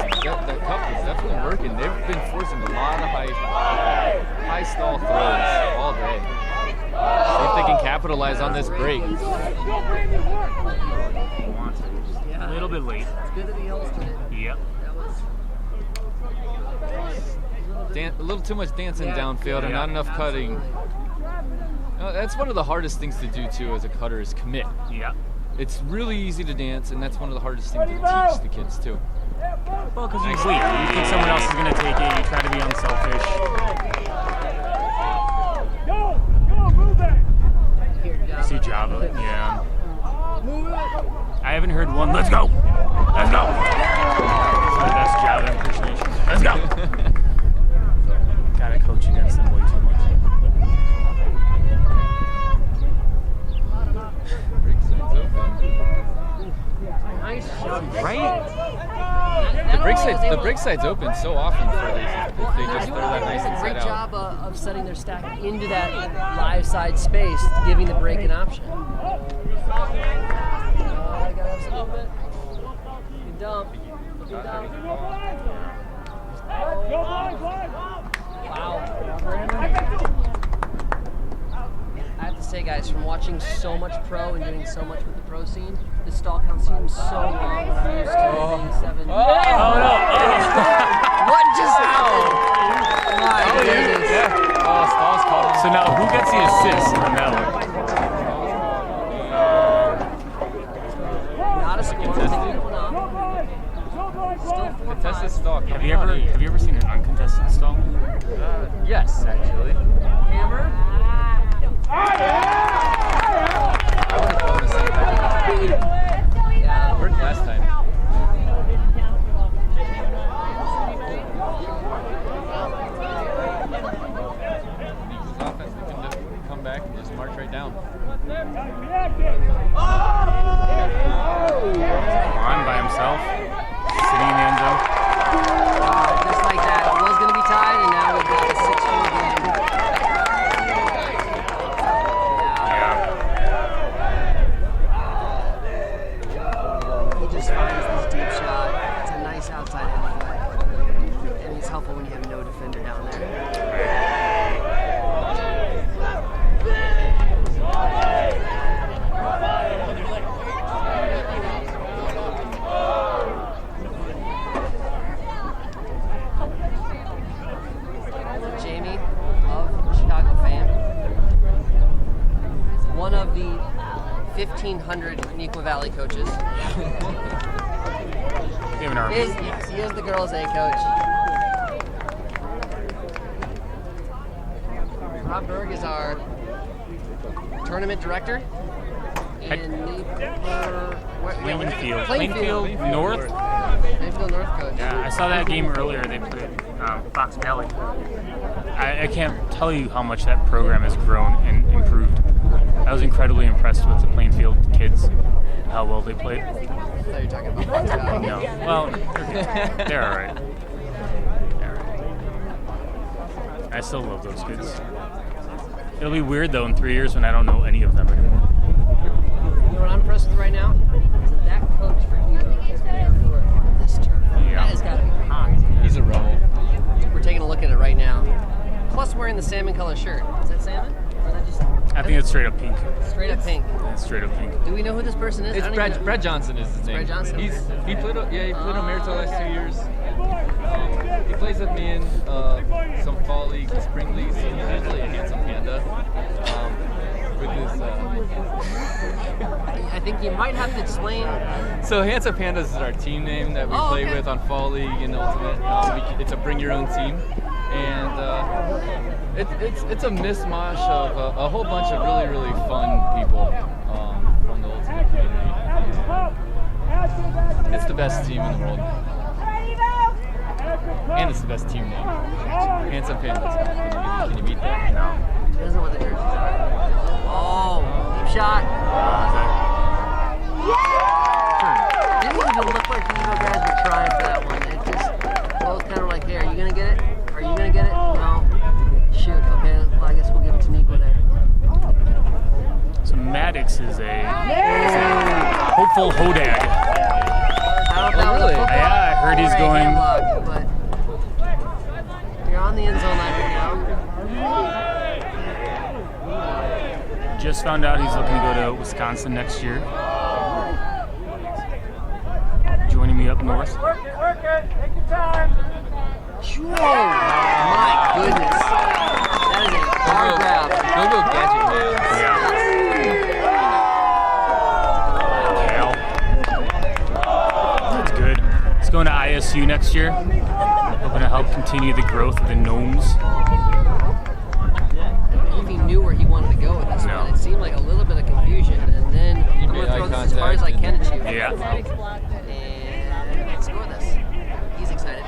that cup is definitely working. They've been forcing a lot of high stall throws all day. See if they can capitalize on this break. A little bit late. It's good that he hosted it. Yep. That was A little too much dancing downfield and not enough cutting. That's one of the hardest things to do too as a cutter is commit. Yep. It's really easy to dance, and that's one of the hardest things to teach the kids too. Well, because you wait. You think someone else is going to take it. You try to be unselfish. Go, move that. I see Java. Yeah. I haven't heard one. Let's go. Let's go. It's my best Java impersonation. Let's go. Gotta coach against them way too much. nice. Right? The break backside's open so often for these. If they just throw that nice Doing a inside great out. job of setting their stack into that live side space, giving the break an option. I gotta have some movement. Good dump. Good dump. Wow. I have to say, guys, from watching so much pro and doing so much with the pro scene, the stall count seems so long. I'm used to being 7. Oh no! What just happened? My goodness. Yeah. Stall's called. So now who gets the assist on that one? Not a score. Contested. Taking that one off. Still 4-5. Contested stall. Have you ever seen an uncontested stall? Yes, actually. Hammer. I would have thrown the same thing. Yeah. Worked last time. Needs offense. They can just come back and just march right down. On by himself, sitting in the end zone. Just like that. It was going to be tied, and now we've got a 6-4 game. Yeah. He just finds this deep shot. It's a nice outside end play. And it's helpful when you have no defender down there. Jamie of Chicago fame. One of the 1,500 Neuqua Valley coaches. Give an arm. He is the girls' A coach. Rob Berg is our tournament director in Plainfield. Plainfield North. Plainfield North coach. Yeah, I saw that game earlier. They played Fox Valley. I can't tell you how much that program has grown and improved. I was incredibly impressed with the Plainfield kids and how well they played. I thought you were talking about Fox Valley. No, well, they're all right. They're all right. I still love those kids. It'll be weird though in 3 years when I don't know any of them anymore. You know what I'm impressed with right now? Is that coach for Evo is barefoot on this turf. Yeah. That has got to be hot. He's a rebel. We're taking a look at it right now. Plus wearing the salmon color shirt. Is that salmon? Or is that just I think it's straight up pink. straight up pink? Yeah, it's straight up pink. Do we know who this person is? I It's don't even know. Brad Johnson is his name. Brad Johnson. He played on Merito last 2 years. He plays with me in some fall leagues and spring leagues. He's usually a handsome panda. With his I think you might have to explain. so Handsome Pandas is our team name that we Oh, play okay. with on Fall League and Ultimate. It's a bring your own team, and it's a mishmash of a whole bunch of really fun people from the Ultimate community. And it's the best team in the world, and it's the best team name. Handsome Pandas. Can you beat that? No. Depends on what the jerseys are. Oh, deep shot. Didn't even look like the Evo guys were trying for that one. It just was kind of like, hey, are you going to get it? Are you going to get it? No. Shoot. Okay, well, I guess we'll give it to Neuqua there. So Maddox is a hopeful Hodag. I don't know if that was a really? football Yeah, I heard he's or a going- hand block, but you're on the end zone line right now. Just found out he's looking to go to Wisconsin next year. Joining me up north. Work it. Take your time. Whoa! My goodness. That is a hard grab. Go gadget man. Yeah. That's good. He's going to ISU next year. Hoping to help continue the growth of the Gnomes. I don't know if he knew where he wanted to go with this No. one. It seemed like a little bit of confusion, and then I'm made going to eye throw this as hard as I contact can at you. Yeah. And let's score this. He's excited.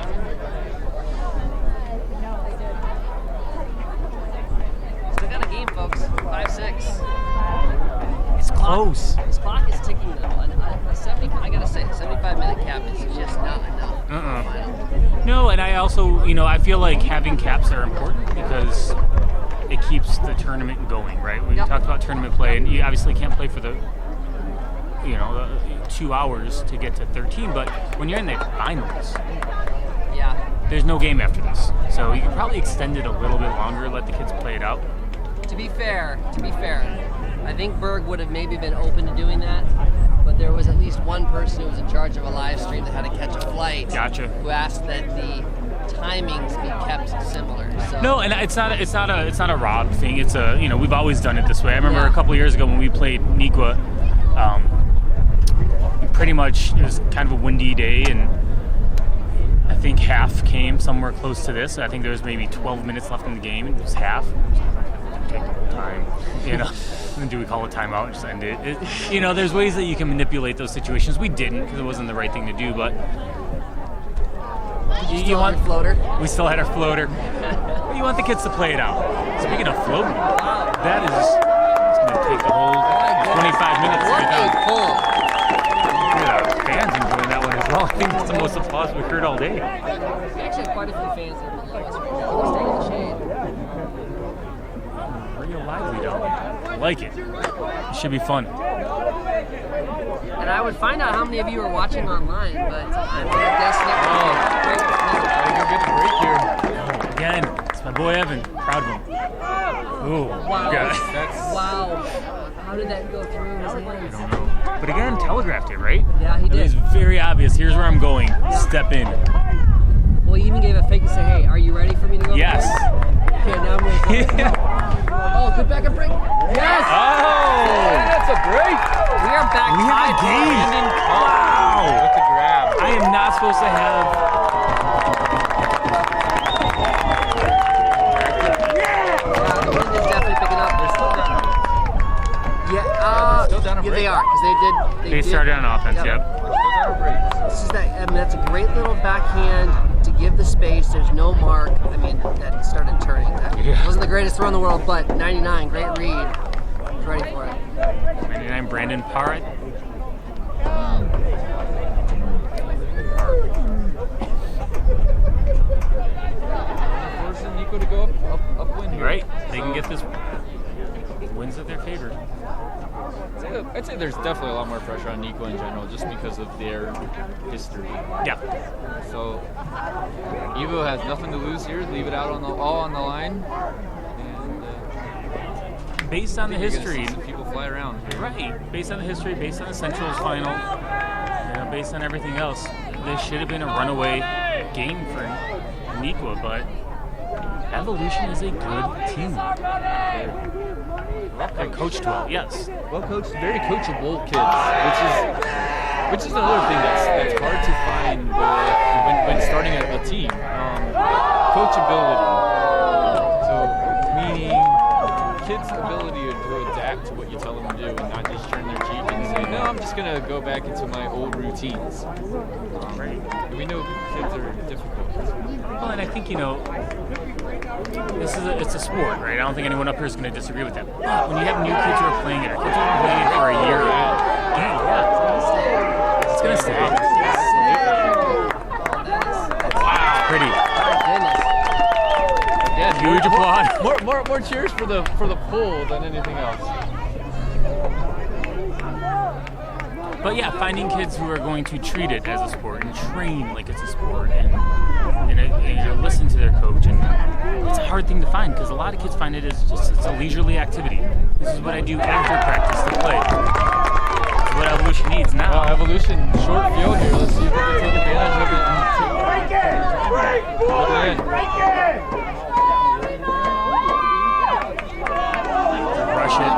Still got a game, folks. 5-6. It's close. This clock is ticking though. I gotta say, a 75-minute cap is just not enough. Uh-uh. Final. No, and I also, I feel like having caps are important because it keeps the tournament going, right? We talked about tournament play, and you obviously can't play for the 2 hours to get to 13, but when you're in the finals, there's no game after this. So you can probably extend it a little bit longer, let the kids play it out. To be fair, I think Berg would have maybe been open to doing that, but there was at least one person who was in charge of a live stream that had to catch a flight. Gotcha. Who asked that the timings be kept similar. So. No, and it's not a Rob thing. It's we've always done it this way. I remember a couple years ago when we played Neuqua, pretty much it was kind of a windy day, and I think half came somewhere close to this. I think there was maybe 12 minutes left in the game, and it was half. Take the whole time, and then do we call a timeout and just end it? There's ways that you can manipulate those situations. We didn't because it wasn't the right thing to do, but you want floater? We still had our floater. You want the kids to play it out. Speaking of floating, that is it's going to take the whole 25 minutes to get done. What a pull! Fans enjoying that one as well. I think that's the most applause we've heard all day. We actually have quite a few fans that are below us right now. They're staying in the shade. Real lively down there. I like it. It should be fun. And I would find out how many of you are watching online, but I'm going to guess that. Go get the break here. Again, it's my boy Evan. Proud of him. Ooh, Wow. God. Wow. How did that go through his hands? I don't know. But again, telegraphed it, right? Yeah, he did. It was very obvious. Here's where I'm going. Step in. Well, he even gave a fake to say, hey, are you ready for me to go? Yes. Okay, now I'm ready. Oh, good back and break. Yes! Oh! That's a break. We are back We have a tied. game. Wow. With the grab. I am not supposed to have. Yeah, the wind is definitely picking up. They're still down. they're still down a break. They are, because They started on offense, yep. This is that's a great little backhand to give the space. There's no mark. I mean, that started turning. That wasn't the greatest throw in the world, but 99, great read. He's ready for it. 99, Brandon Parrott. Forcing Nico to go upwind here. Right? They can get this wins that they're favored. I'd say there's definitely a lot more pressure on Nico in general, just because of their history. Yeah. So Evo has nothing to lose here. Leave it out all on the line. And Based on the history, see some people fly around here. right? Based on the history, based on the Centrals final, based on everything else, this should have been a runaway game for Neuqua, but Evolution is a good team. They're coached well, yes. Well coached, very coachable kids, which is another thing that's hard to find when starting a team. Coachability. So meaning kids' ability to adapt to what you tell them to do and not just turn their cheek and say, no, I'm just gonna go back into my old routines. We know kids are difficult. Well, and I think, it's a sport, right? I don't think anyone up here is going to disagree with that. But when you have new kids who are playing it, kids who have been playing it for a year, it's going to stay. Wow, pretty. Again, Huge applaud. More cheers for the pull than anything else. But yeah, finding kids who are going to treat it as a sport and train like it's a sport and listen to their coach, and it's a hard thing to find because a lot of kids find it as just it's a leisurely activity. This is what I do after practice to play. It's what Evolution needs now. Well, Evolution short field here. Let's see if they can take advantage of it. Rush it.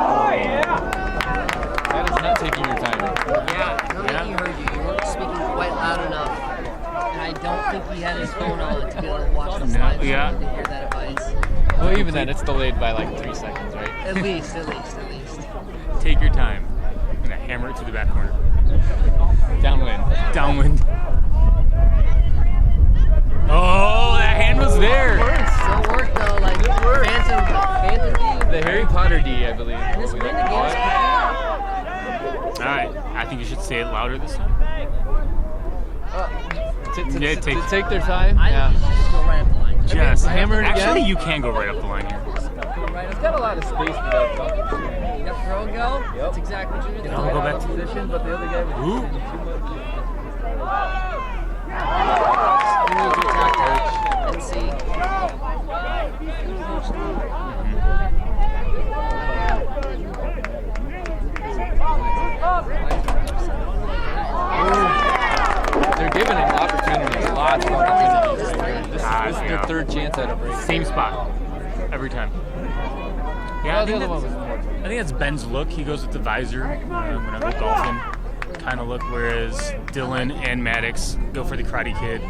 That is not taking your time. Yeah, he heard you. You weren't speaking quite loud enough. And I don't think he had his phone on to be able to watch the slides to hear that advice. Well, even then, it's delayed by like 3 seconds, right? At least. Take your time. I'm going to hammer it to the back corner. Downwind. Oh, that hand was there. Still worked though, like Phantom D. The Harry Potter D, I believe. And this wind again is picking up. All right, I think you should say it louder this time. to take their time. I think you should just go right up the line. Just hammer it again? Actually, you can go right up the line here. Go right It's up. got a lot of space for that bump. Yep, throw and go. Yep. That's exactly what you do. I'll go back to position, but the other guy was Ooh. too much. You need to attack that and see. They're giving him opportunities, lots of opportunities. This is their Yeah. third chance at a break. Same spot every time. Yeah, Well, I the think other one that's, was more. I think that's Ben's look. He goes with the visor whenever golfing kind of look, whereas Dylan and Maddox go for the Karate Kid,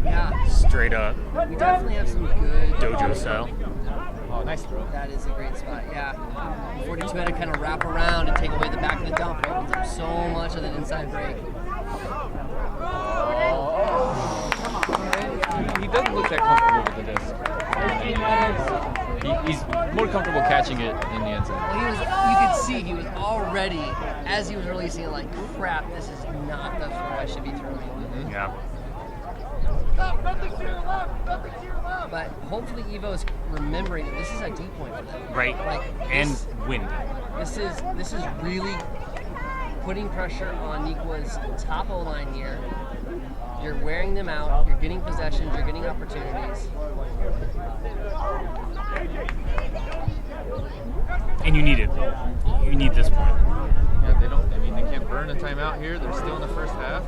Yeah, straight up we definitely have some good dojo style. Oh, nice throw. That is a great spot, yeah. 42 had to kind of wrap around and take away the back of the dump. It opens up so much of that inside break. He doesn't look that comfortable with the disc. He's more comfortable catching it in the end zone. Well, you could see he was already, as he was releasing it, like, crap, this is not the throw I should be throwing. Yeah. But hopefully Evo's remembering that this is a deep point for them. Right. Like, And this- wind. This is really putting pressure on Nikwa's top O-line here. You're wearing them out. You're getting possessions. You're getting opportunities. And you need it. You need this point. Yeah, they don't. I mean, they can't burn a timeout here. They're still in the first half.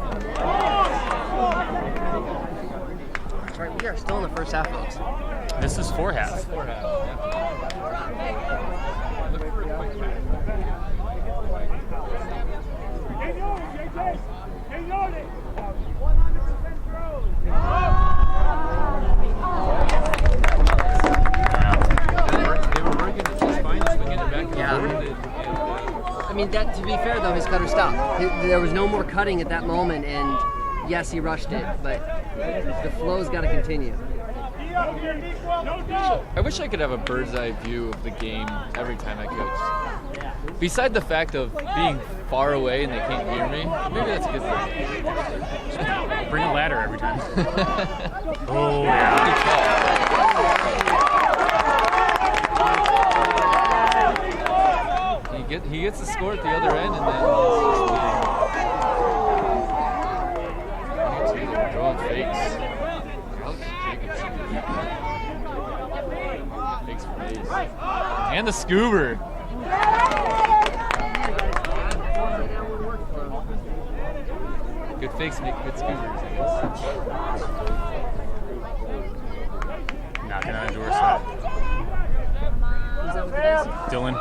That's right. We are still in the first half, folks. This is 4 half. Four half. Yeah. Look for a quick pass. They were working it just fine, swinging it back and Yeah. forth. I mean, that to be fair though, his cutter stopped. There was no more cutting at that moment, and yes, he rushed it, but the flow's got to continue. I wish I could have a bird's eye view of the game every time I coached. Beside the fact of being far away and they can't hear me, maybe that's a good thing. Bring a ladder every time. Oh, yeah. Good call. He gets the score at the other end, and then it's just drawing fakes. Alex Jacobson. Fakes for days. And the scoober. Good fakes make good scoobers, I guess. Knocking on a doorstep. Is that what it is? Dylan.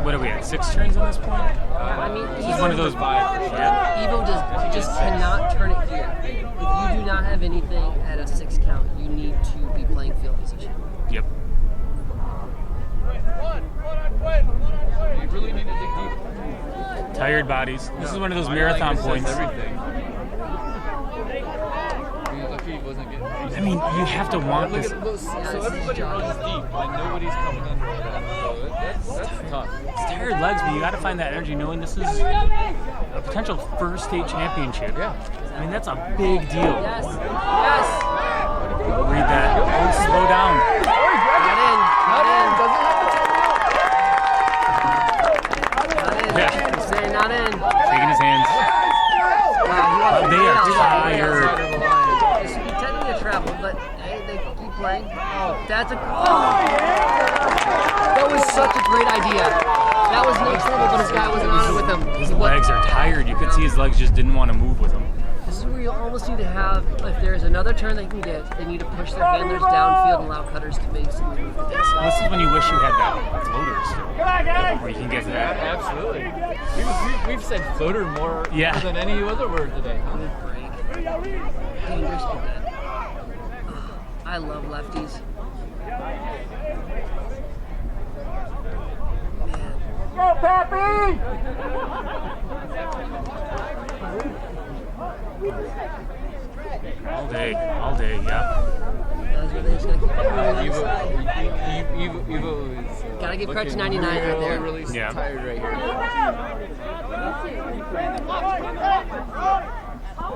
What are we at? 6 turns on this point? I mean, This is one of those. Yeah. Evo just cannot turn it here. If you do not have anything at a 6 count, you need to be playing field position. Yep. You really need to dig deep. Tired bodies. This is one of those marathon points. Everything. Lucky he wasn't getting. I mean, you have to want Look this. at those. So everybody runs deep, and nobody's coming under that. So that's tough. It's tired legs, but you got to find that energy knowing this is a potential first state championship. Yeah. I mean, that's a big deal. Yes. Yes. Read that. Oh, slow down. Not in. Not in. Not in. Yeah. He's saying not in. Shaking his hands. Wow, They are tired. This should be technically a travel, but hey, they keep playing. Oh, that's a. Oh! That was such a great idea. That was no trouble, but his guy wasn't on it with him. His legs are tired. You could see his legs just didn't want to move with him. This is where you almost need to have, if there's another turn they can get, they need to push their handlers downfield and allow cutters to basically move the disc. This is when you wish you had that floater still, where you can get to that. Absolutely. We've said floater more than any other word today. Huh? Dangerous, but good. I love lefties. Man. Go, Pappy! All day, yeah. That's where they just gotta keep moving on the side. Evo is Gotta give credit to 99 right there. Really Yeah. tired right here.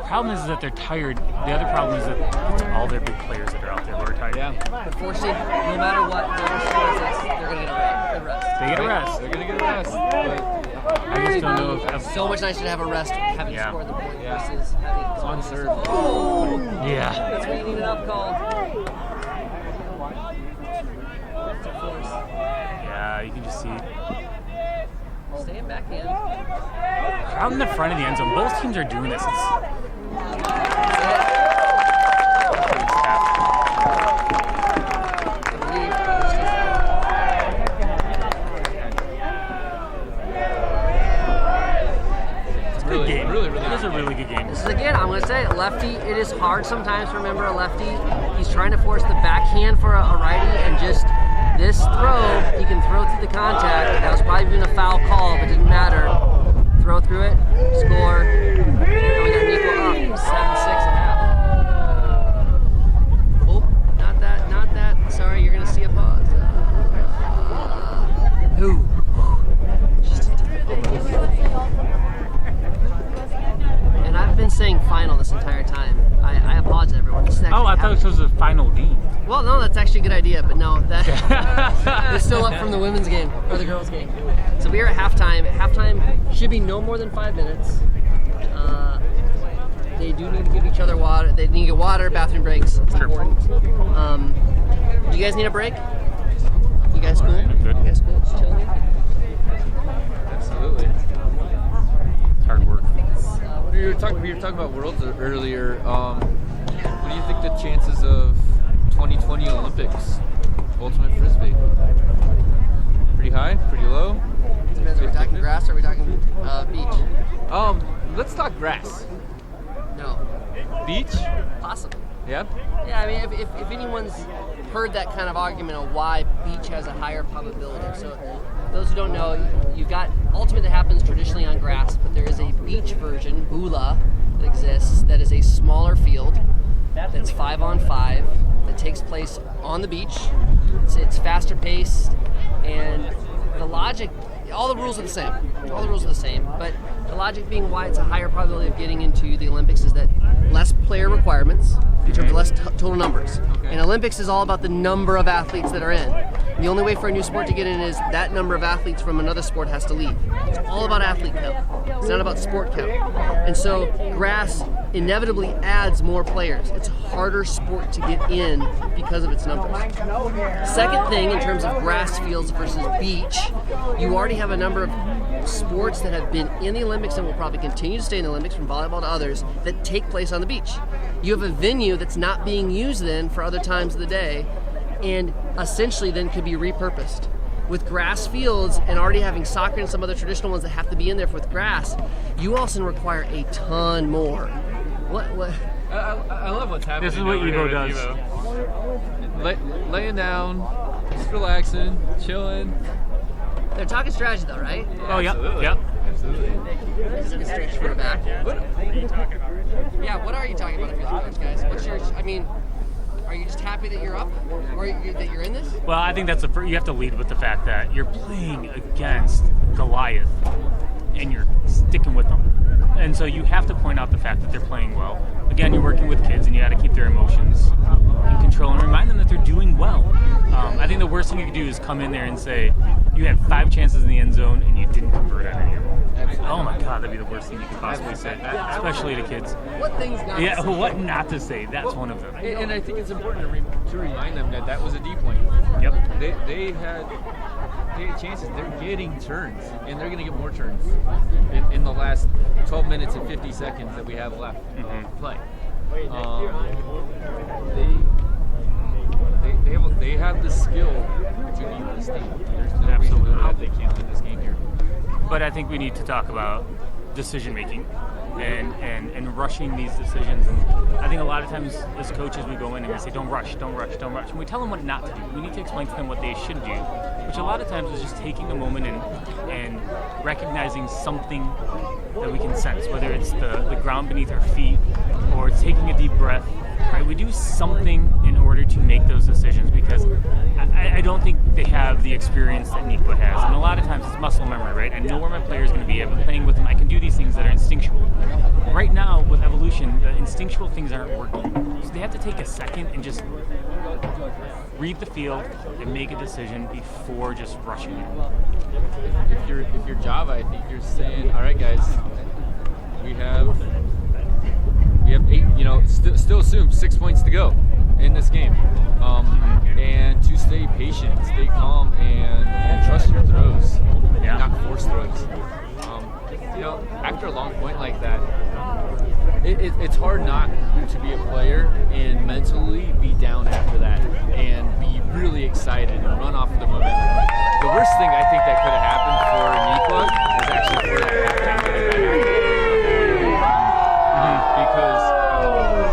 Problem is that they're tired. The other problem is that it's all their big players that are out there who are tired. Yeah. Unfortunately, no matter what, whoever scores this, they're going to get a rest. They get a rest. They're gonna get a rest. But I just don't know if So much nicer to have a rest having Yeah. scored the point Yeah. versus having on serve. Oh! yeah. That's when you need an up call. Yeah, you can just see Staying back in. crowd in the front of the end zone. Both teams are doing this. It's a good game. Really It was a really good game. Again, I'm going to say, lefty, it is hard sometimes to remember a lefty. He's trying to force the backhand for a righty, and just this throw, he can throw through the contact. That was probably even a foul call, but it didn't matter. Throw through it, score. And we got Nico up 7-6 at half. Oh, not that. Sorry, you're going to see a pause. Who? And I've been saying final this entire time. I apologize, everyone. This is actually Oh, I thought happening. this was a final game. Well, no, that's actually a good idea, but no, that it's still up from the women's game or the girls' game. So we are at halftime. Halftime should be no more than 5 minutes. They do need to give each other water. They need to get water, bathroom breaks. It's Sure. important. Do you guys need a break? You guys cool? Good. You guys cool? Chilling? Absolutely. It's hard work. We were talking about Worlds earlier. What do you think the chances of 2020 Olympics ultimate frisbee? Pretty high? Pretty low? Depends, are we talking grass or are we talking beach? Let's talk grass. No. Beach? Possible. Yeah. Yeah, I mean, if anyone's heard that kind of argument of why beach has a higher probability. So, those who don't know, you've got ultimate that happens traditionally on grass, but there is a beach version, Bula, that exists, that is a smaller field, that's 5-on-5, that takes place on the beach. It's faster paced, and the logic, all the rules are the same. All the rules are the same, but the logic being why it's a higher probability of getting into the Olympics is that less player requirements in terms of less total numbers. And Olympics is all about the number of athletes that are in. And the only way for a new sport to get in is that number of athletes from another sport has to leave. It's all about athlete count. It's not about sport count. And so grass inevitably adds more players. It's a harder sport to get in because of its numbers. Second thing, in terms of grass fields versus beach, you already have a number of sports that have been in the Olympics and will probably continue to stay in the Olympics, from volleyball to others, that take place on the beach. You have a venue that's not being used then for other times of the day, and essentially then could be repurposed. With grass fields and already having soccer and some other traditional ones that have to be in there with grass, you also require a ton more. What? I love what's happening. This is what over Evo here with does. Evo. Laying down, just relaxing, chilling. They're talking strategy though, right? Oh, yep. Absolutely. Yep. Absolutely. Just get straight to the back. Yeah, what are you talking about if you're the coach, guys? What's your, I mean, are you just happy that you're up? Or that you're in this? Well, I think that's you have to lead with the fact that you're playing against Goliath and you're sticking with them. And so you have to point out the fact that they're playing well. Again, you're working with kids and you got to keep their emotions in control and remind them that they're doing well. I think the worst thing you could do is come in there and say, you had 5 chances in the end zone and you didn't convert on any of them. Oh my God, that'd be the worst thing you could possibly say, especially to kids. What things not Yeah, to say? what not to say, that's one of them. And I think it's important to remind them that was a D point. Yep. They had chances. They're getting turns, and they're going to get more turns in the last 12 minutes and 50 seconds that we have left to play. They have the skill to beat this team. There's no reason that they can't win this game here. But I think we need to talk about decision making and rushing these decisions. And I think a lot of times as coaches we go in and we say, don't rush. And we tell them what not to do. We need to explain to them what they should do, which a lot of times is just taking a moment and recognizing something that we can sense, whether it's the ground beneath our feet or it's taking a deep breath. Right? We do something in order to make those decisions, because I don't think they have the experience that Nikwa has. And a lot of times it's muscle memory, right? I know where my player is going to be. I've been playing with them. I can do these things that are instinctual. Right now, with Evolution, the instinctual things aren't working. So they have to take a second and just read the field and make a decision before just rushing it. If you're Java, I think you're saying, all right, guys, we have 8. Still assume 6 points to go in this game, and to stay patient, stay calm, and trust your throws, and not force throws. After a long point like that, it's hard not to be a player and mentally be down after that and be really excited and run off of the momentum. The worst thing I think that could have happened for Nikwa is actually for that halftime to get back. Because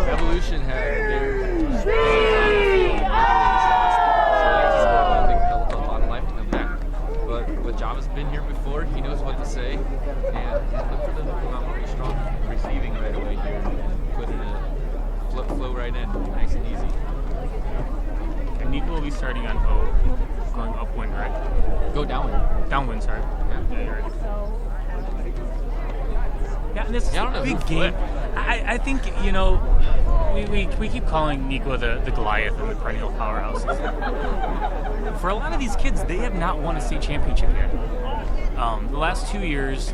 Evolution had their studs on the field so I think a lot of life to come back. But Java's been here before. He knows what to say, and look for them to come out really strong, receiving right away here, put in a flow right in, nice and easy. And Nikwa will be starting on O, going upwind, right? Go downwind. Downwind, sorry. Yeah, you're right. Yeah, and this is a big game. I think, we keep calling Nikwa the Goliath and the perennial powerhouse. For a lot of these kids, they have not won a state championship yet. The last 2 years,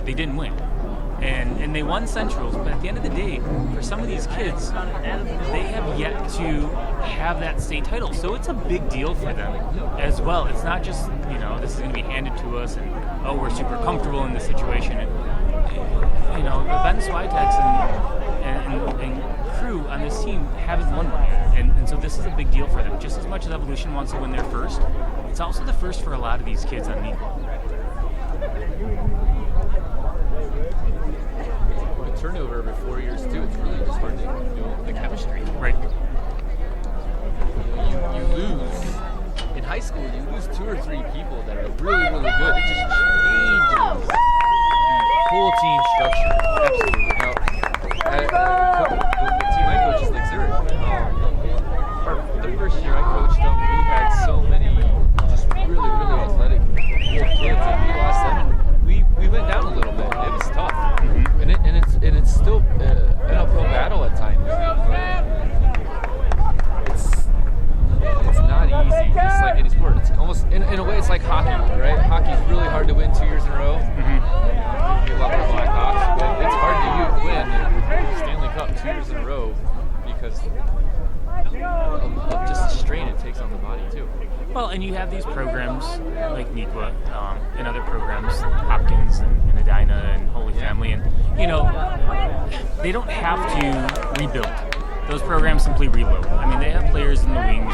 they didn't win. And they won Centrals, but at the end of the day, for some of these kids, they have yet to have that state title. So it's a big deal for them as well. It's not just, this is going to be handed to us and, we're super comfortable in this situation. Ben Swiatex and crew on this team haven't won one yet. And so this is a big deal for them. Just as much as Evolution wants to win their first, it's also the first for a lot of these kids on Nikwa. Turnover every 4 years too. It's really just hard to build the chemistry. Right. You lose in high school. You lose 2 or 3 people that are really, really good. It just changes the whole team structure. Absolutely. The team I coach is like Zurich. The first year I coached them, we had so many just really, really athletic good kids, and we lost them. And we went down a little bit. It was tough. And it's still an uphill battle at times, but it's not easy. Just like any sport, it's almost in a way it's like hockey, right? Hockey's really hard to win 2 years in a row. We love the Blackhawks, but it's hard to win the Stanley Cup 2 years in a row because of just the strain it takes on the body too. Well, and you have these programs like Nikwa and other programs, Hopkins and Edina and Holy Family, and they don't have to rebuild. Those programs simply reload. I mean, they have players in the wings,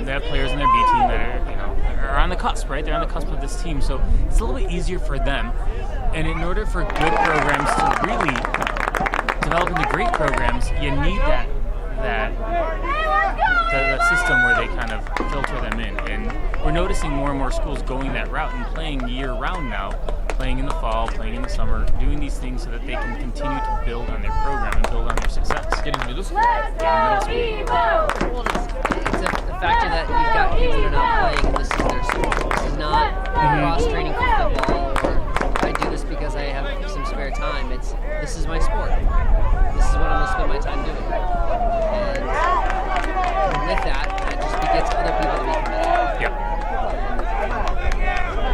they have players in their B team that are on the cusp, right? They're on the cusp of this team, so it's a little bit easier for them. And in order for good programs to really develop into great programs, you need that system where they kind of filter them in. And we're noticing more and more schools going that route and playing year-round now, playing in the fall, playing in the summer, doing these things so that they can continue to build on their program and build on their success. Getting middle school. Well, it's the factor that you've got kids that are not playing and this is their sport. This is not cross-training for football or I do this because I have some spare time. This is my sport. This is what I'm going to spend my time doing. And with that just begets other people to be committed. Yep.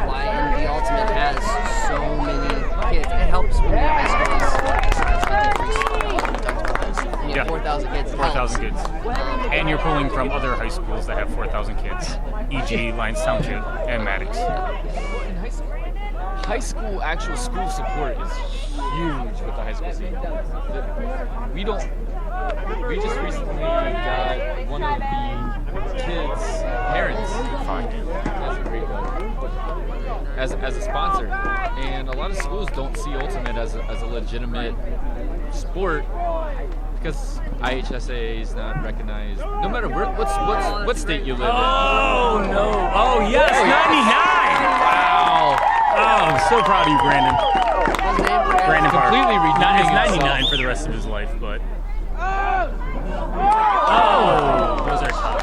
Why NV Ultimate has so many kids. It helps when your high school is when you have 4,000 kids. 4,000 kids. And you're pulling from other high schools that have 4,000 kids, e.g. Lyons Township and Maddox. In high school, actual school support is huge with the high school scene. We just recently got one of the kids' parents as a great as a sponsor, and a lot of schools don't see Ultimate as a legitimate sport because IHSAA is not recognized. No matter what state you live in. Oh no! Oh yes, 99! Wow! Oh, I'm so proud of you, Brandon. Brandon Park. Completely redeeming It's 99 himself. for the rest of his life, but those are tough.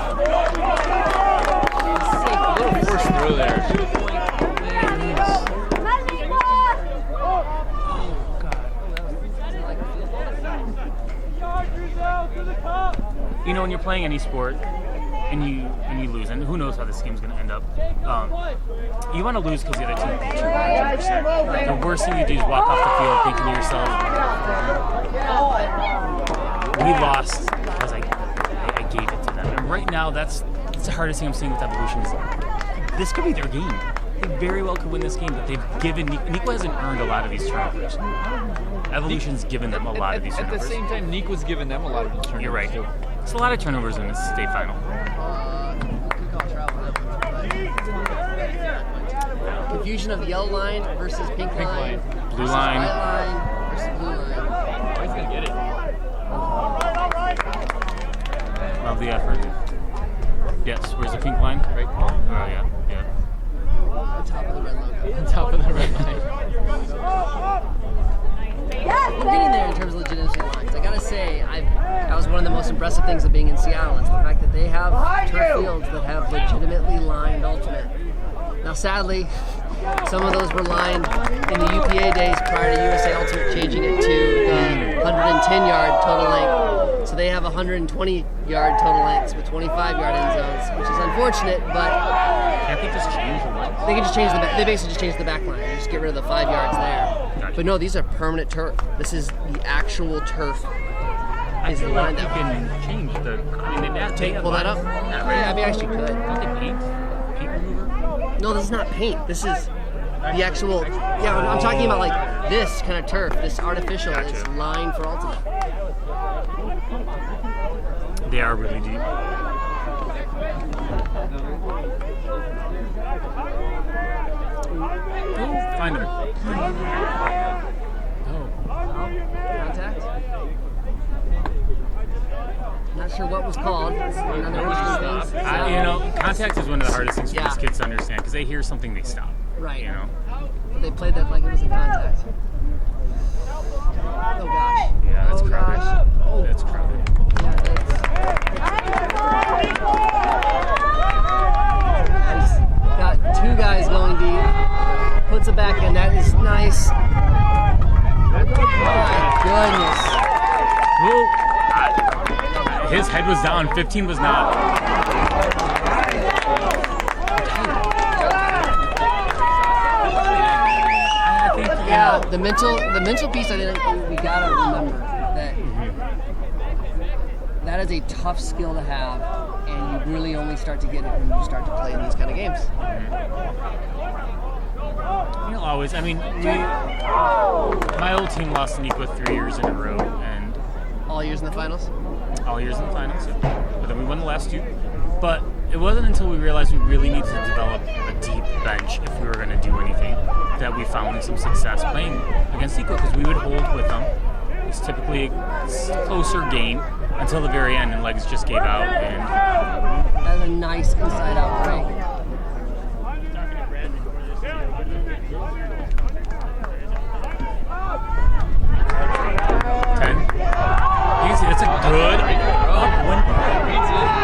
playing any sport and you lose, and who knows how this game's going to end up, you want to lose because the other team beat you 100%. The worst thing you do is walk off the field thinking to yourself, we lost because I gave it to them. And right now, that's the hardest thing I'm seeing with Evolution is this could be their game. They very well could win this game, but they've given Nico hasn't earned a lot of these turnovers. Evolution's given them a lot of these turnovers. At the same time, Nick was giving them a lot of these turnovers. You're right. Too. It's a lot of turnovers in this state final. Good call, travel. Confusion of yellow line versus pink line. Blue versus line. White line versus blue line. Oh, he's gonna get it. Love the effort. Yes, where's the pink line? Right. Oh, yeah. On top of the red logo. On top of the red line. We're getting there in terms of legitimacy lines. I gotta say, that was one of the most impressive things of being in Seattle is the fact that they have turf fields that have legitimately lined ultimate. Now, sadly, some of those were lined in the UPA days prior to USA Ultimate changing it to the 110-yard total length. So they have 120-yard total lengths with 25-yard end zones, which is unfortunate, but Can't they just change the line? they can just change they basically just change the back line. They just get rid of the 5 yards there. Gotcha. But no, these are permanent turf. This is the actual turf. I feel like you can change the. I mean, they Pull that up? Yeah, I mean, I actually could. Don't they paint? Paint remover? No, this is not paint. This is the actual. Yeah, I'm talking about like this kind of turf. This artificial Gotcha. is lined for ultimate. They are really deep. Find them. Contact. Not sure what was called. It's another one of those things. Contact is one of the hardest things for Yeah. these kids to understand because they hear something, they stop. Right. You know. They played that like it was a contact. Oh gosh. Yeah, that's oh, crowded. Gosh. Oh, That's crowded. yeah, that's got two guys going deep. Puts it back in. That is nice. My goodness. Well, his head was down. 15 was not. I think Yeah, the mental piece. I think we gotta remember that that is a tough skill to have, and you really only start to get it when you start to play in these kind of games. You'll always. I mean, my old team lost to Nico 3 years in a row, and All years in the finals. all years in the finals. Yeah. But then we won the last 2. But it wasn't until we realized we really needed to develop a deep bench if we were going to do anything that we found some success playing against Nico, because we would hold with them. It's typically a closer game until the very end, and legs just gave out. And That is a nice inside-out break. easy. That's a good one.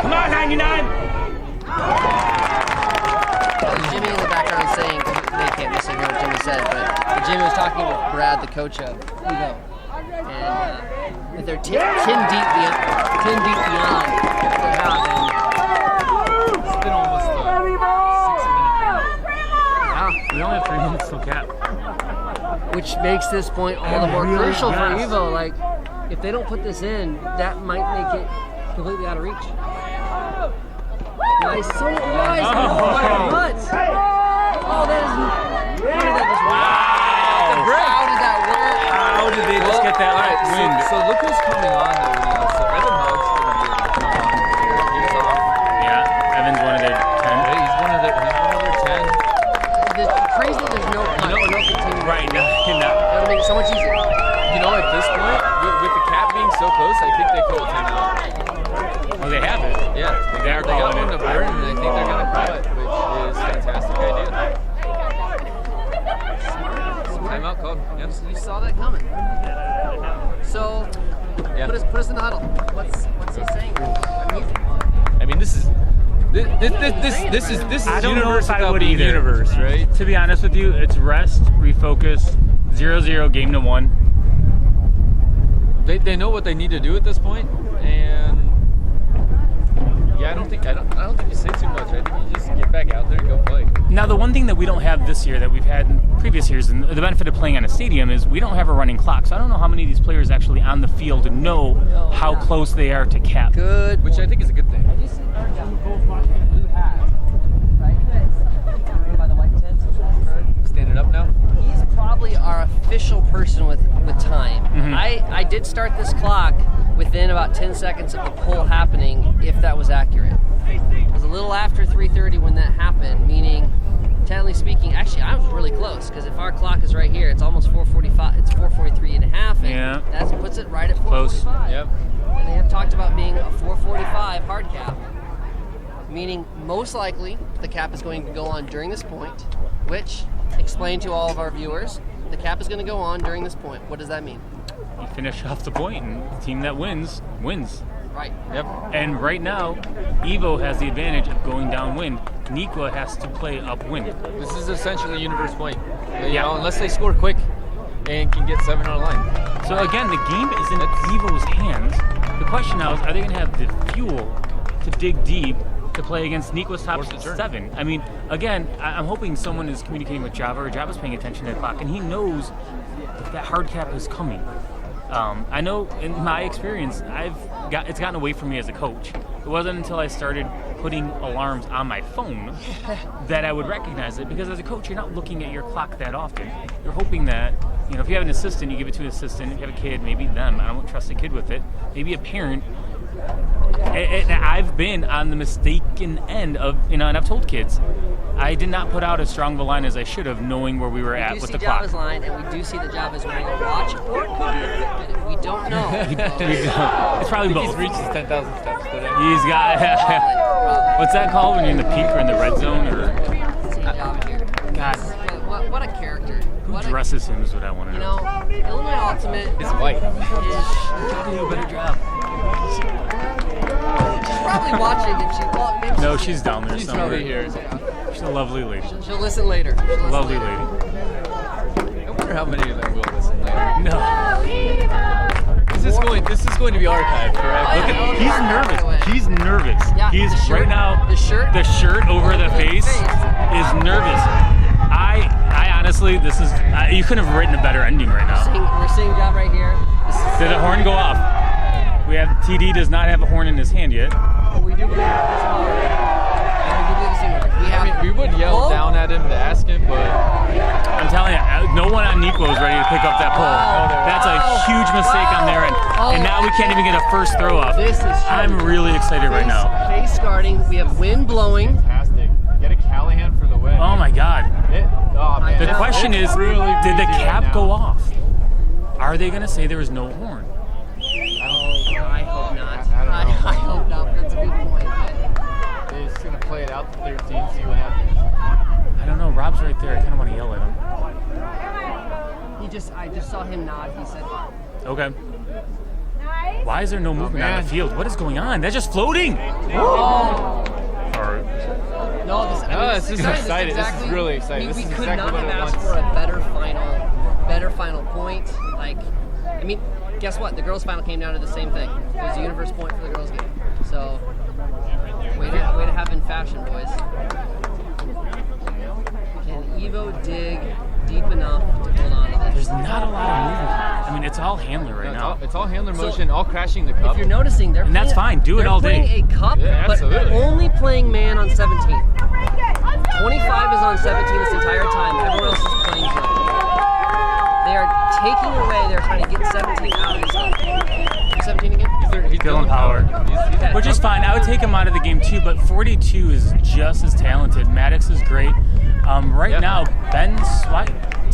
Come on, 99. Jimmy in the background is saying, they can't necessarily hear what Jimmy said, but Jimmy was talking with Brad, the coach of Evo, and that they're 10 deep beyond what they have. It's been almost 6 minutes. We only have 3 minutes till cap. Which makes this point all the more crucial for Evo. Like, if they don't put this in, that might make it completely out of reach. Nice, so nice. Oh, what? Oh, that is. How did that just work? How did that work? How did they just get that wind? So look who's coming on though. So Evan Hogg's gonna be here. He's off. Yeah, Evan's one of their 10. He's one of their 10. It's crazy that there's no cut, no continuity. Right, no. That would make it so much easier. You know, at this point, with the cap being so close, I think they call it timeout. Oh, they have it. Yeah, They are they got calling one it. to burn, and I think they're gonna call it, which is a fantastic idea. Timeout called. Yep. You saw that coming. So, Yeah. put us in the huddle. What's he saying? I mean, this is I don't know universe if I without would being either. universe, right? To be honest with you, it's rest, refocus, 0-0, game to 1. They know what they need to do at this point, and Yeah, I don't think you say too much. I think you just get back out there and go play. Now, the one thing that we don't have this year that we've had in previous years, and the benefit of playing on a stadium, is we don't have a running clock. So I don't know how many of these players actually on the field know how close they are to cap. Good. Which I think is a good thing. Have you seen our blue hat? Right? By the white tent. Standing up now? He's probably our official person with time. I did start this clock within about 10 seconds of the pull happening, if that was accurate. It was a little after 3:30 when that happened, meaning, technically speaking, actually I was really close, because if our clock is right here, it's almost 4:45, it's 4:43 and a half, and that puts it right at 4:45. Yep. And they have talked about being a 4:45 hard cap, meaning most likely the cap is going to go on during this point, which, explain to all of our viewers, the cap is going to go on during this point. What does that mean? You finish off the point, and the team that wins. Right. Yep. And right now, Evo has the advantage of going downwind. Nikwa has to play upwind. This is essentially universe point. You know, unless they score quick and can get 7 on a line. So again, the game is in Evo's hands. The question now is, are they going to have the fuel to dig deep to play against Nikwa's top 7? I mean, again, I'm hoping someone is communicating with Java, or Java's paying attention to the clock, and he knows that hard cap is coming. I know in my experience, it's gotten away from me as a coach. It wasn't until I started putting alarms on my phone that I would recognize it, because as a coach, you're not looking at your clock that often. You're hoping that, if you have an assistant, you give it to an assistant. If you have a kid, maybe them. I don't trust a kid with it. Maybe a parent. And I've been on the mistaken end of, and I've told kids, I did not put out as strong of a line as I should have, knowing where we were at with the clock. We do see Java's line, and we do see that Java's wearing a watch, or it could be a Fitbit. We don't know. It's probably both. He's reached his 10,000 steps today. He's got, what's that called when you're in the peak or in the red zone? See Java here. God. What a character. Who dresses him is what I want to know. Illinois Ultimate His wife. Java do a better job. She's probably watching, and maybe No, she's down there She's somewhere. probably here. She's a lovely lady. She'll listen later. Lovely lady. I wonder how many of them will listen later. No. This is going to be archived, correct? Look at, he's nervous. He's nervous. Yeah, He's the shirt- right now. the shirt over the face is nervous. I honestly, you couldn't have written a better ending right now. We're seeing Java right here. Did the horn go off? We have TD does not have a horn in his hand yet. But we do believe this one. And we do believe this one. We would yell down at him to ask him, but I'm telling you, no one on Nikwa is ready to pick up that pole. That's a huge mistake on their end. And now we can't even get a first throw off. This is huge. I'm really excited right now. Face guarding. We have wind blowing. fantastic. Get a Callahan for the win. Oh my God. Man, The question is, really did the busy cap right go now. off? Are they going to say there was no horn? I hope not. I don't know. I hope not. That's a good point. They're just going to play it out to 13, see what happens. I don't know. Rob's right there. I kind of want to yell at him. I just saw him nod. He said, Okay. Why is there no movement on man. the field? What is going on? That's just floating. "Oh, Or, no, this is exciting. This is really exciting. We This is could exactly not what have it asked wants. for a better final point. Guess what? The girls' final came down to the same thing. It was a universe point for the girls' game. So, way to have in fashion, boys. Can Evo dig deep enough to hold on to this? there's not a lot of movement. I mean, it's all handler right now. It's all handler motion, all crashing the cup. If you're noticing, And that's fine. Do it all day. They're playing a cup, Yeah, but absolutely. only playing man on 17. 25 is on 17 this entire time. Everyone else is playing zone. They are taking away. They're trying to get 17 out of this game. 17 again? He's Dylan Power. He's Which is fine. I would take him out of the game too, but 42 is just as talented. Maddox is great. Right Yeah. now, Ben's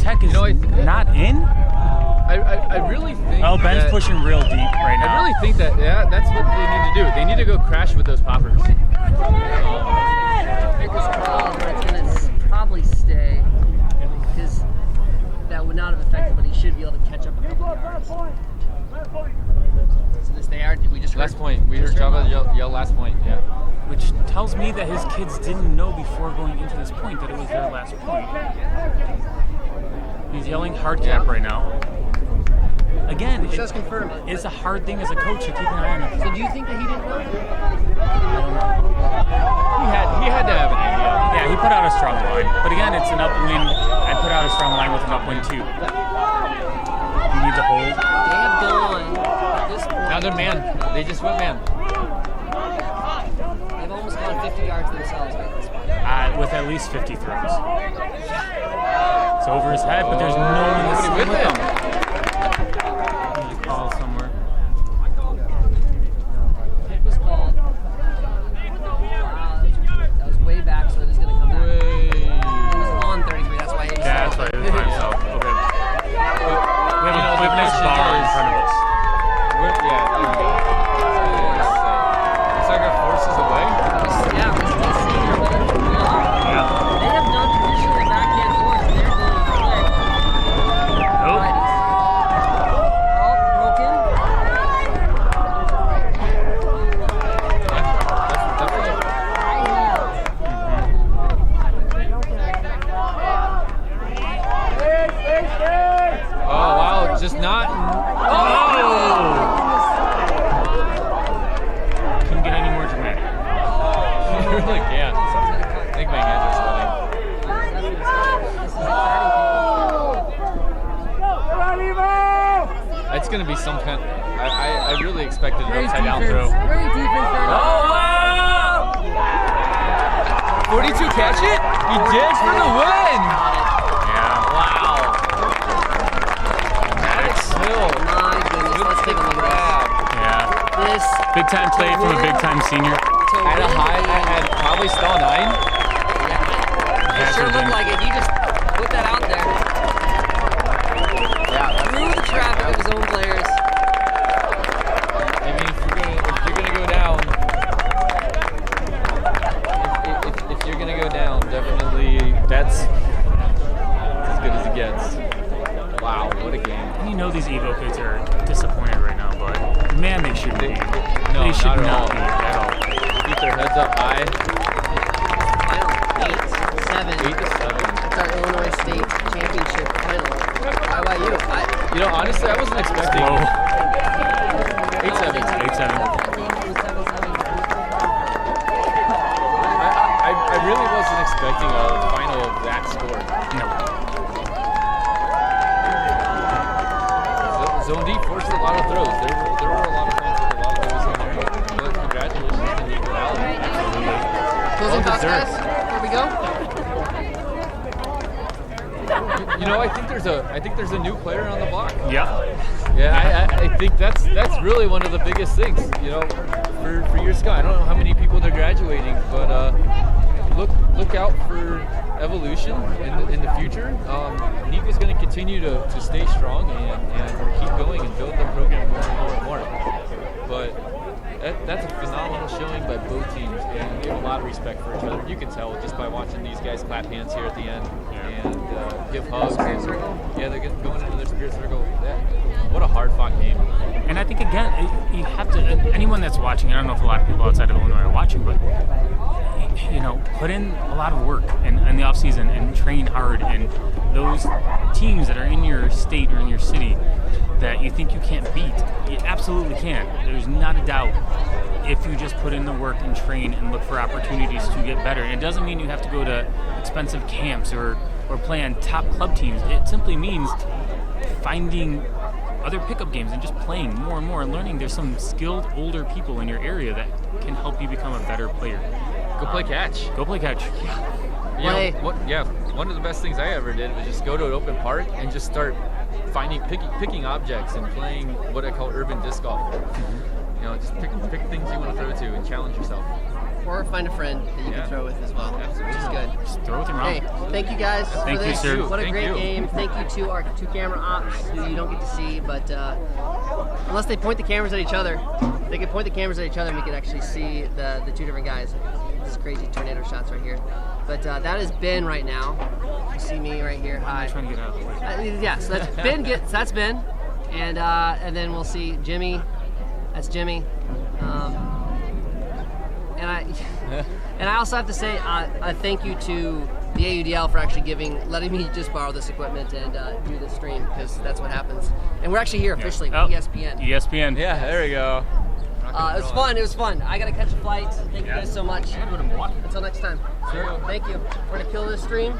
Tech is not in. I really think. Oh, Ben's that- pushing real deep right now. I really think that that's what they need to do. They need to go crash with those poppers. Fingers crossed, but it's going to probably stay because that would not have affected, but he should be able to catch up a couple yards. So this they are. We just Last heard- point. We heard just Java Bob. yell last point. Yeah. Which tells me that his kids didn't know before going into this point that it was their last point. He's yelling hard cap right now. again, It does confirm it. it's a hard thing as a coach to keep an eye on it. So do you think that he didn't know? He had to have an idea. Yeah, he put out a strong line. But again, it's an upwind. I put out a strong line with an upwind too. You need to hold. They have gone at this point. Now they're man. They just went man. They've almost gone 50 yards themselves at this point. With at least 50 throws. It's over his head, but there's no one to Nobody see with him. Need to call somewhere. Hit was called. That was way back, so it is going to come back. It was on 33, that's why he was That's right. It's by himself. Okay. We have a nice bar in front of us. Yeah, there we go. Looks like our force is away. Yeah, it was senior, but it's real hard. Yeah. They have done traditionally backhand force. They're going to play. Nope. Righties. Oh, broken. Oh wow, just not. Couldn't get any more dramatic. You really can't. I think my hands are sweating. This is exciting. It's gonna be some kind. I really expected an upside down throw. Great defense there. Oh wow! 42 catch it? He did for the win. Yeah. Wow. Maddox Hill. My goodness, let's take a look at Yeah. this. Big time play from a big time senior. At a high, I had probably stall 9. It sure looked like it. He just put that out there. Yeah. Through the traffic of his own players. I mean, if you're gonna go down, if you're gonna go down, definitely that's as good as it gets. Wow, what a game! And you know these Evo kids are disappointed right now, but man, they shouldn't be. No, they should not at not all. be at all. Keep their heads up high. Final 8-7. 8-7. That's our Illinois State Championship final. How about you? You know, honestly, I wasn't expecting. Whoa. 8-7. 8-7. I really wasn't expecting a final of that score. No. Zone D forced a lot of throws. There were a lot of points with a lot of throws in there. But congratulations to Nico Allen. Closing thoughts, deserved. guys, before we go? You know, I think there's a new player on the block. Yeah. Yeah, I think that's really one of the biggest things. You know, for your scout. I don't know how many people they're graduating, but look out for evolution in the future. Nico's going to continue to stay strong and keep going and build the program more and more and more. But that's a phenomenal showing by both teams, and we have a lot of respect for each other. You can tell just by watching these guys clap hands here at the end and give hugs. Spirit circle? Yeah, they're going into their spirit circle. What a hard-fought game. And I think, again, you have to, anyone that's watching, I don't know if a lot of people outside of Illinois are watching, but, you know, put in a lot of work in the offseason and train hard. And those teams that are in your state or in your city that you think you can't beat, you absolutely can. There's not a doubt if you just put in the work and train and look for opportunities to get better. And it doesn't mean you have to go to expensive camps or play on top club teams. It simply means finding other pickup games and just playing more and more and learning. There's some skilled older people in your area that can help you become a better player. Go play catch. Go play catch. You know, one of the best things I ever did was just go to an open park and just start picking objects and playing what I call urban disc golf. You know, just pick things you want to throw to and challenge yourself. Or find a friend that you can throw with as well, which is good. Just throw with your mouth. Hey, thank you guys Thank for you, this. sir. What a Thank great you. game. Thank you to our two camera ops who you don't get to see, but unless they point the cameras at each other, they can point the cameras at each other and we can actually see the two different guys. This is crazy tornado shots right here. But that is Ben right now. You see me right here. Hi. I'm trying to get out of the way. Yeah, so that's Ben. That's Ben, and then we'll see Jimmy. That's Jimmy. And And I also have to say a thank you to the AUDL for actually letting me just borrow this equipment and do the stream, because that's what happens. And we're actually here officially with ESPN. ESPN. Yeah, there we go. It was fun. It was fun. I gotta catch a flight. Thank you guys so much. Until next time. Thank you. We're gonna kill this stream.